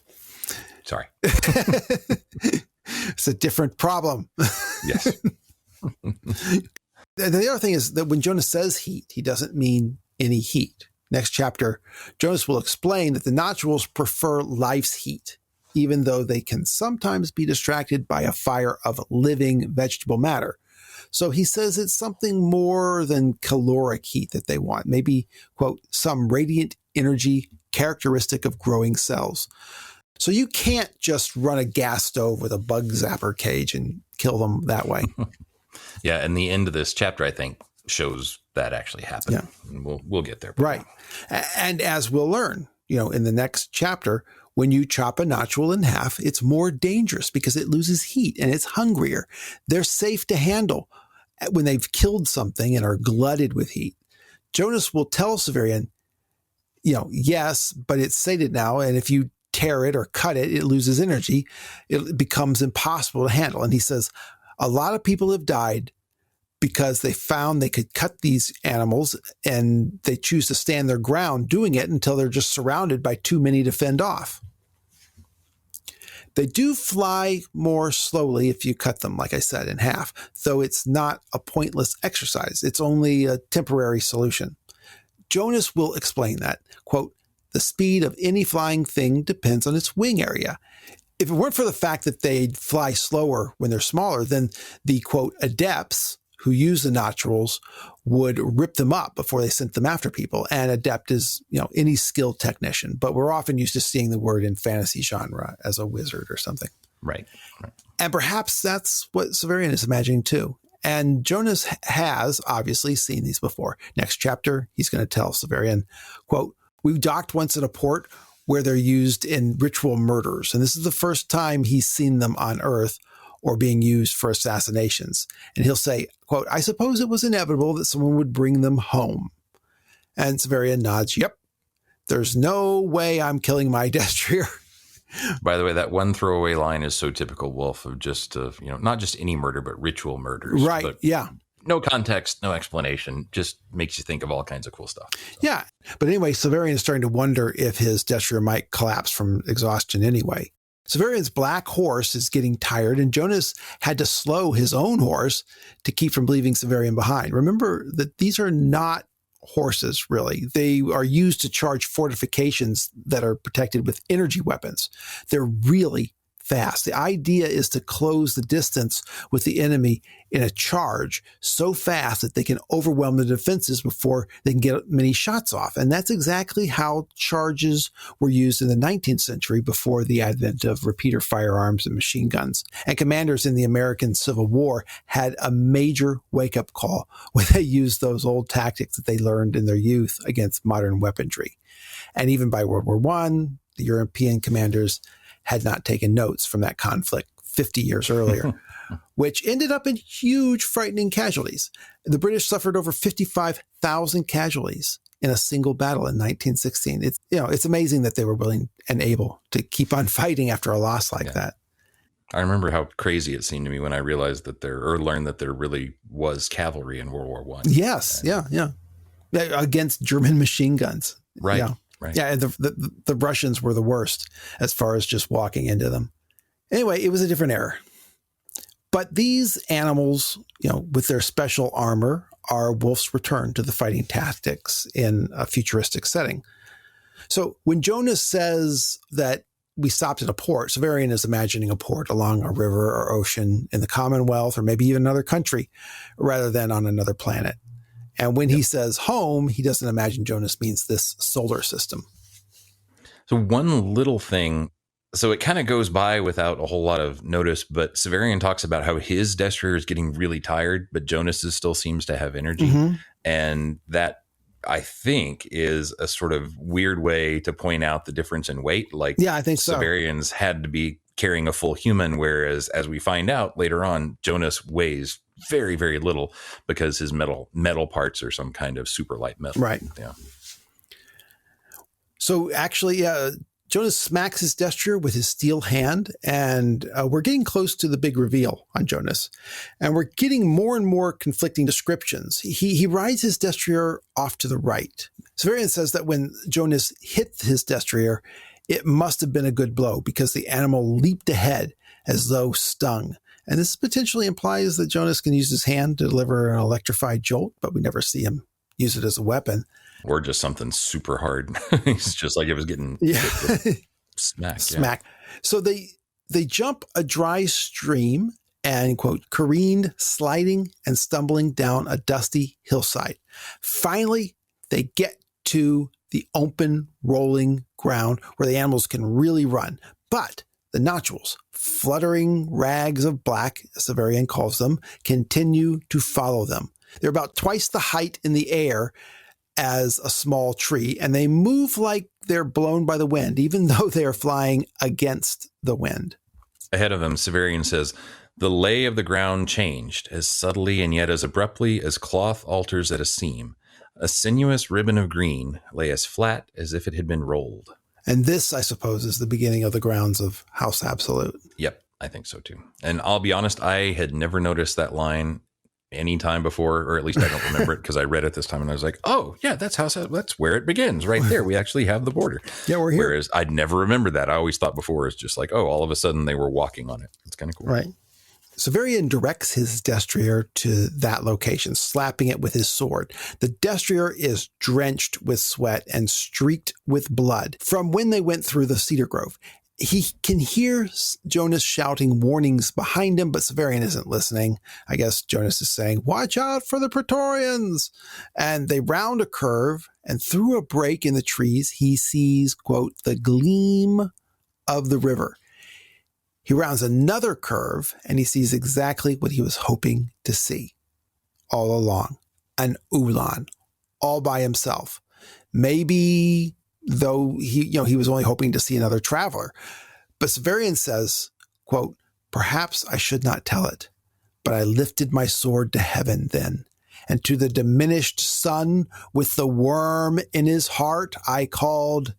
Sorry. It's a different problem. Yes. The other thing is that when Jonas says heat, he doesn't mean any heat. Next chapter, Jonas will explain that the Notules prefer life's heat, even though they can sometimes be distracted by a fire of living vegetable matter. So he says it's something more than caloric heat that they want. Maybe, quote, some radiant energy characteristic of growing cells. So you can't just run a gas stove with a bug zapper cage and kill them that way. Yeah, and the end of this chapter, I think, shows that actually happening. Yeah. And we'll get there. Right. And as we'll learn, in the next chapter, when you chop a notule in half, it's more dangerous because it loses heat and it's hungrier. They're safe to handle when they've killed something and are glutted with heat. Jonas will tell Severian, yes, but it's sated now, and if you tear it or cut it, it loses energy. It becomes impossible to handle. And he says, a lot of people have died because they found they could cut these animals and they choose to stand their ground doing it until they're just surrounded by too many to fend off. They do fly more slowly if you cut them, like I said, in half, though it's not a pointless exercise. It's only a temporary solution. Jonas will explain that, quote, the speed of any flying thing depends on its wing area. If it weren't for the fact that they fly slower when they're smaller, then the, quote, adepts who use the Notules would rip them up before they sent them after people. And adept is, any skilled technician, but we're often used to seeing the word in fantasy genre as a wizard or something. Right. And perhaps that's what Severian is imagining too. And Jonas has obviously seen these before. Next chapter, he's going to tell Severian, quote, we've docked once in a port where they're used in ritual murders. And this is the first time he's seen them on Earth or being used for assassinations. And he'll say, quote, I suppose it was inevitable that someone would bring them home. And Severian nods, yep, there's no way I'm killing my destrier. By the way, that one throwaway line is so typical Wolfe of just, not just any murder, but ritual murders. Right, but yeah. No context, no explanation, just makes you think of all kinds of cool stuff. So. Yeah. But anyway, Severian is starting to wonder if his destrier might collapse from exhaustion anyway. Severian's black horse is getting tired, and Jonas had to slow his own horse to keep from leaving Severian behind. Remember that these are not horses, really. They are used to charge fortifications that are protected with energy weapons. They're really fast. The idea is to close the distance with the enemy in a charge so fast that they can overwhelm the defenses before they can get many shots off. And that's exactly how charges were used in the 19th century before the advent of repeater firearms and machine guns. And commanders in the American Civil War had a major wake-up call when they used those old tactics that they learned in their youth against modern weaponry. And even by World War I, the European commanders had not taken notes from that conflict 50 years earlier, which ended up in huge, frightening casualties. The British suffered over 55,000 casualties in a single battle in 1916. It's amazing that they were willing and able to keep on fighting after a loss like that. I remember how crazy it seemed to me when I realized that learned that there really was cavalry in World War I. Yes, yeah. Against German machine guns. Right. Yeah. Right. Yeah, and the Russians were the worst as far as just walking into them. Anyway, it was a different era. But these animals, with their special armor, are Wolfe's return to the fighting tactics in a futuristic setting. So when Jonas says that we stopped at a port, Severian is imagining a port along a river or ocean in the Commonwealth or maybe even another country rather than on another planet. And when he says home, he doesn't imagine Jonas means this solar system. So one little thing, so it kind of goes by without a whole lot of notice, but Severian talks about how his destrier is getting really tired, but Jonas's still seems to have energy. Mm-hmm. And that, I think is a sort of weird way to point out the difference in weight. Like, Yeah, I think so. Severians had to be carrying a full human, whereas as we find out later on, Jonas weighs very, very little because his metal parts are some kind of super light metal. Right. Yeah. So actually, Jonas smacks his destrier with his steel hand, and we're getting close to the big reveal on Jonas. And we're getting more and more conflicting descriptions. He rides his destrier off to the right. Severian says that when Jonas hit his destrier, it must have been a good blow because the animal leaped ahead as though stung. And this potentially implies that Jonas can use his hand to deliver an electrified jolt, but we never see him use it as a weapon. Or just something super hard. It's just like it was getting smack. Yeah. So they jump a dry stream and, quote, careened, sliding and stumbling down a dusty hillside. Finally, they get to the open, rolling ground where the animals can really run. But the Notules, fluttering rags of black, as Severian calls them, continue to follow them. They're about twice the height in the air as a small tree, and they move like they're blown by the wind, even though they are flying against the wind. Ahead of them, Severian says, the lay of the ground changed as subtly and yet as abruptly as cloth alters at a seam. A sinuous ribbon of green lay as flat as if it had been rolled. And this, I suppose, is the beginning of the grounds of House Absolute. Yep, I think so too. And I'll be honest, I had never noticed that line any time before, or at least I don't remember it because I read it this time and I was like, oh yeah, that's where it begins right there. We actually have the border. Yeah, we're here. Whereas I'd never remembered that. I always thought before it's just like, oh, all of a sudden they were walking on it. It's kind of cool. Right. Severian directs his destrier to that location, slapping it with his sword. The destrier is drenched with sweat and streaked with blood from when they went through the cedar grove. He can hear Jonas shouting warnings behind him, but Severian isn't listening. I guess Jonas is saying, watch out for the Praetorians. And they round a curve, and through a break in the trees, he sees, quote, the gleam of the river. He rounds another curve, and he sees exactly what he was hoping to see all along. An Ulan, all by himself. Maybe, though he was only hoping to see another traveler. But Severian says, quote, perhaps I should not tell it, but I lifted my sword to heaven then, and to the diminished sun with the worm in his heart I called,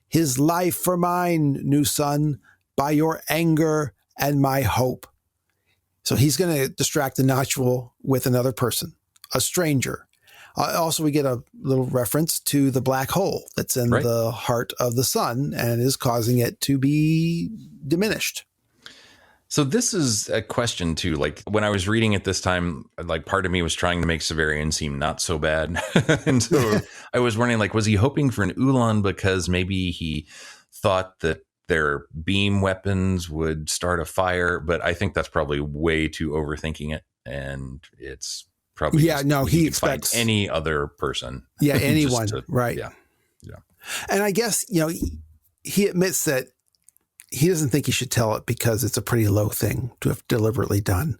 his life for mine, new son, by your anger and my hope. So he's going to distract the Notule with another person, a stranger. Also, we get a little reference to the black hole that's in the heart of the sun and is causing it to be diminished. So this is a question too. Like when I was reading it this time, like part of me was trying to make Severian seem not so bad. And so I was wondering, like, was he hoping for an Ulan because maybe he thought that their beam weapons would start a fire? But I think that's probably way too overthinking it. And it's probably he expects any other person. Yeah, anyone. Right. Yeah. And I guess, he admits that he doesn't think he should tell it because it's a pretty low thing to have deliberately done.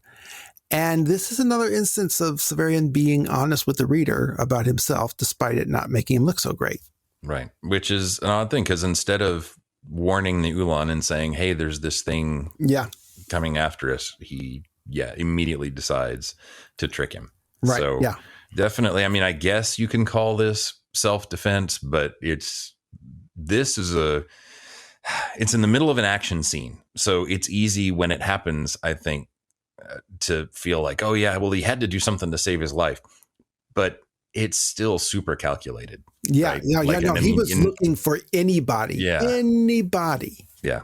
And this is another instance of Severian being honest with the reader about himself, despite it not making him look so great. Right. Which is an odd thing, because instead of warning the Ulan and saying, hey, there's this thing coming after us, he immediately decides to trick him. Right. So definitely, I mean, I guess you can call this self-defense, but it's in the middle of an action scene. So it's easy when it happens, I think, to feel like, oh yeah, well, he had to do something to save his life, but it's still super calculated. Yeah. Right? He was looking for anybody. Yeah. Anybody. Yeah.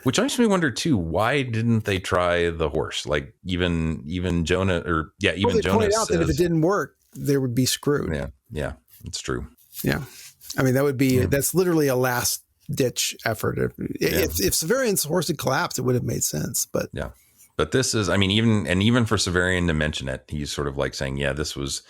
Which makes me wonder too, why didn't they try the horse? Like even Jonah they Jonas pointed out that if it didn't work, they would be screwed. Yeah. Yeah. It's true. Yeah. I mean, that's literally a last ditch effort. If Severian's horse had collapsed, it would have made sense, but But this is, I mean, even for Severian to mention it, he's sort of like saying, yeah, this was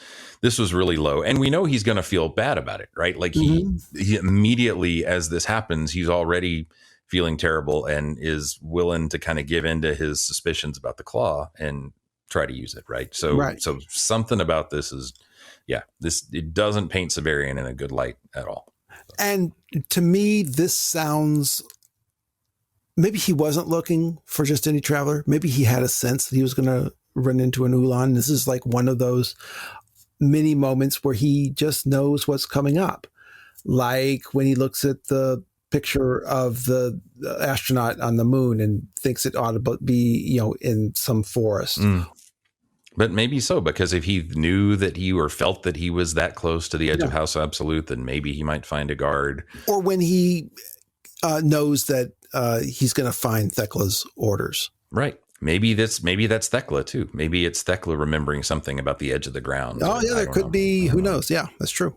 really low. And we know he's going to feel bad about it, right? Like he immediately, as this happens, he's already feeling terrible and is willing to kind of give in to his suspicions about the claw and try to use it, right? So Right. so something about this is, it doesn't paint Severian in a good light at all. And to me, this sounds, maybe he wasn't looking for just any traveler. Maybe he had a sense that he was going to run into an Ulan. This is like one of those mini moments where he just knows what's coming up. Like when he looks at the picture of the astronaut on the moon and thinks it ought to be, in some forest. But maybe so, because if he knew that he or felt that he was that close to the edge of House Absolute, then maybe he might find a guard. Or when he knows that he's going to find Thecla's orders. Right. Maybe that's Thecla too. Maybe it's Thecla remembering something about the edge of the ground. Oh yeah, there could be. Who knows? Yeah, that's true.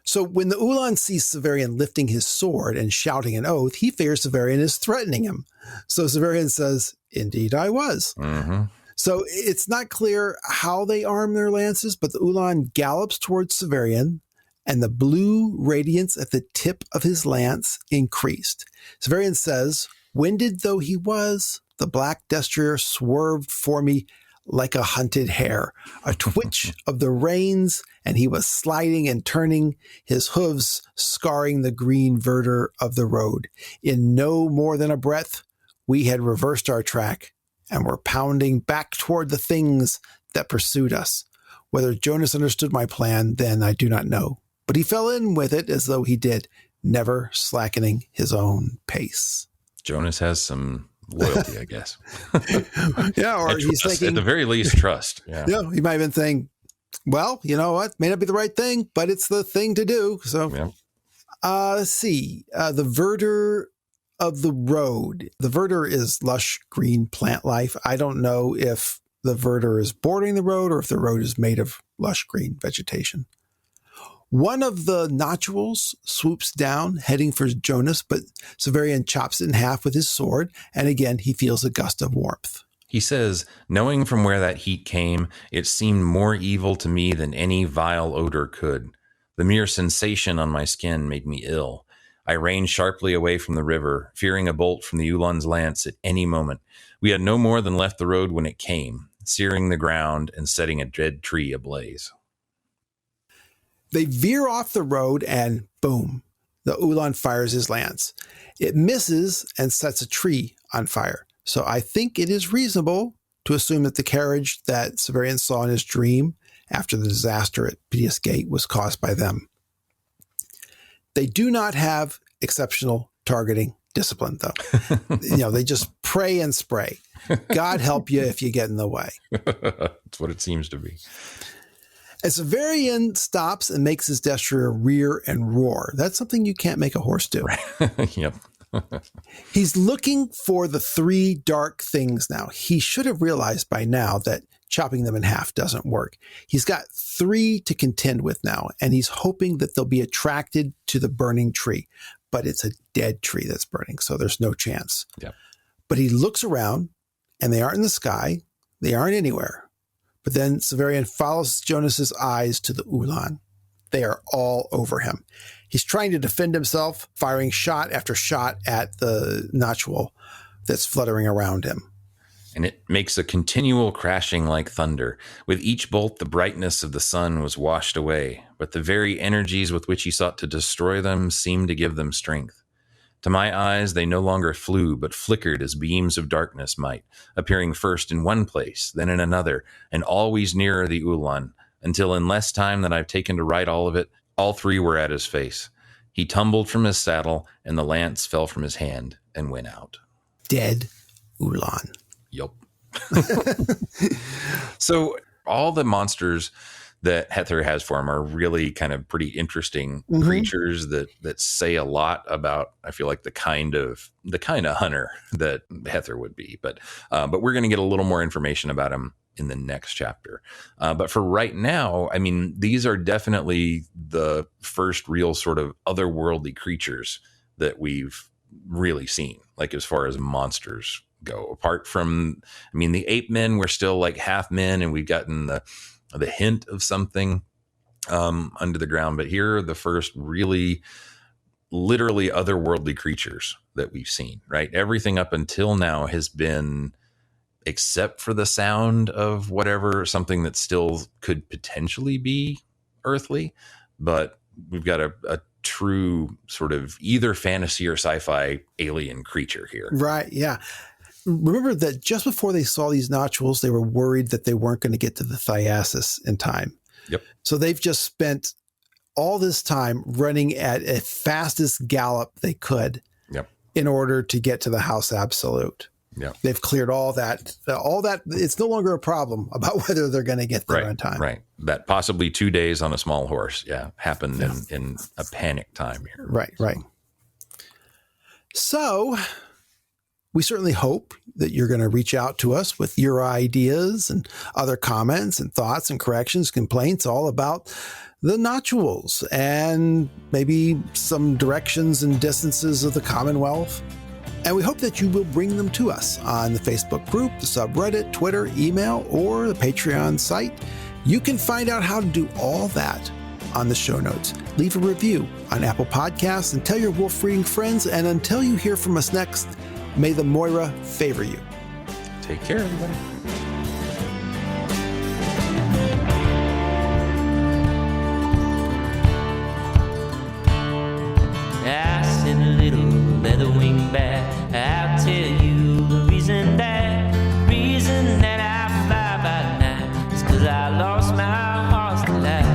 So when the Ulan sees Severian lifting his sword and shouting an oath, he fears Severian is threatening him. So Severian says, "Indeed, I was." Mm-hmm. So it's not clear how they arm their lances, but the Ulan gallops towards Severian, and the blue radiance at the tip of his lance increased. Severian says, "Winded though he was, the black destrier swerved for me like a hunted hare, a twitch of the reins, and he was sliding and turning, his hooves scarring the green verdure of the road. In no more than a breath, we had reversed our track and were pounding back toward the things that pursued us. Whether Jonas understood my plan, then I do not know, but he fell in with it as though he did, never slackening his own pace." Jonas has some loyalty, I guess. Yeah, or he's thinking, at the very least, trust. Yeah. He might have been saying, well, you know what? May not be the right thing, but it's the thing to do. So, let's see. The verdure of the road. The verdure is lush green plant life. I don't know if the verdure is bordering the road or if the road is made of lush green vegetation. One of the Notules swoops down, heading for Jonas, but Severian chops it in half with his sword, and again he feels a gust of warmth. He says, "Knowing from where that heat came, it seemed more evil to me than any vile odor could. The mere sensation on my skin made me ill. I reined sharply away from the river, fearing a bolt from the Ulan's lance at any moment. We had no more than left the road when it came, searing the ground and setting a dead tree ablaze." They veer off the road and boom, the Ulan fires his lance. It misses and sets a tree on fire. So I think it is reasonable to assume that the carriage that Severian saw in his dream after the disaster at Piteous Gate was caused by them. They do not have exceptional targeting discipline, though. They just pray and spray. God help you if you get in the way. That's what it seems to be. As Severian stops and makes his destrier rear and roar. That's something you can't make a horse do. Yep. He's looking for the three dark things now. He should have realized by now that chopping them in half doesn't work. He's got three to contend with now, and he's hoping that they'll be attracted to the burning tree. But it's a dead tree that's burning, so there's no chance. Yep. But he looks around, and they aren't in the sky. They aren't anywhere. But then Severian follows Jonas's eyes to the Ulan. They are all over him. He's trying to defend himself, firing shot after shot at the Notule that's fluttering around him. And it makes a continual crashing like thunder. With each bolt, the brightness of the sun was washed away, but the very energies with which he sought to destroy them seemed to give them strength. To my eyes, they no longer flew, but flickered as beams of darkness might, appearing first in one place, then in another, and always nearer the Ulan, until in less time than I've taken to write all of it, all three were at his face. He tumbled from his saddle, and the lance fell from his hand and went out. Dead Ulan. Yup. So all the monsters that Hether has for him are really kind of pretty interesting creatures that say a lot about, I feel like, the kind of hunter that Hether would be. But we're going to get a little more information about him in the next chapter. But for right now, I mean, these are definitely the first real sort of otherworldly creatures that we've really seen, like as far as monsters go. Apart from, I mean, the ape men were still like half men, and we've gotten the hint of something under the ground. But here are the first really literally otherworldly creatures that we've seen, right? Everything up until now has been except for the sound of whatever, something that still could potentially be earthly. But we've got a true sort of either fantasy or sci-fi alien creature here. Right. Yeah. Remember that just before they saw these notules, they were worried that they weren't going to get to the Thiasis in time. Yep. So they've just spent all this time running at a fastest gallop they could. Yep. In order to get to the House Absolute. Yeah. They've cleared all that. It's no longer a problem about whether they're going to get there on time. Right. That possibly 2 days on a small horse. Yeah. Happened in a panic time here. Right. Right. So we certainly hope that you're going to reach out to us with your ideas and other comments and thoughts and corrections, complaints, all about the notules and maybe some directions and distances of the Commonwealth. And we hope that you will bring them to us on the Facebook group, the subreddit, Twitter, email, or the Patreon site. You can find out how to do all that on the show notes. Leave a review on Apple Podcasts and tell your wolf reading friends. And until you hear from us next, may the Moira favor you. Take care, everybody. I said, little leather-winged bat, I'll tell you the reason that I fly by night is 'cause I lost my heart's delight.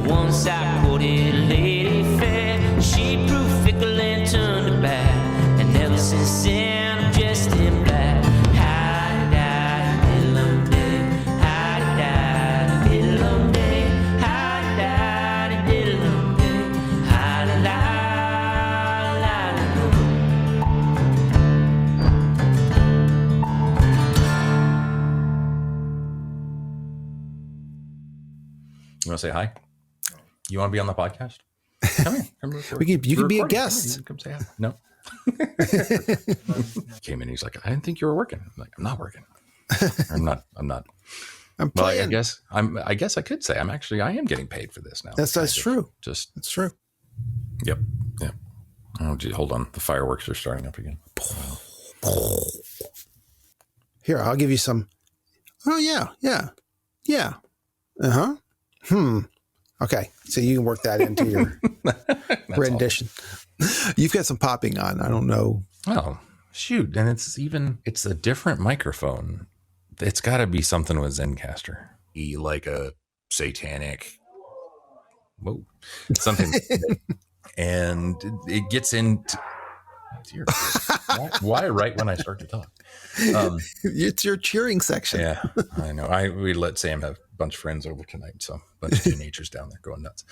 Once I quoted Lady Fair, she proved fickle and turned her back, and ever since then I'm dressed in black. You want to say hi? You want to be on the podcast? Come here. Come record. You can be a guest. Come say hi. No. Came in. He's like, I didn't think you were working. I'm like, I'm not working. I'm not. I'm well, playing. I guess I could say I am getting paid for this now. That's true. That's true. Yep. Oh, gee, hold on. The fireworks are starting up again. Here, I'll give you some. Oh, yeah. Uh-huh. Okay, so you can work that into your rendition. You've got some popping on. I don't know. Oh, shoot. And it's a different microphone. It's got to be something with Zencaster. Like a satanic, something. And it gets into, dear, why right when I start to talk? It's your cheering section. Yeah, I know. We let Sam have a bunch of friends over tonight, so a bunch of teenagers down there going nuts.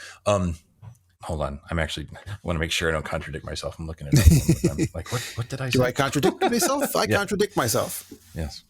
Hold on. I want to make sure I don't contradict myself. I'm looking at it. I'm like, what did I say? Do I contradict myself? I contradict myself. Yes.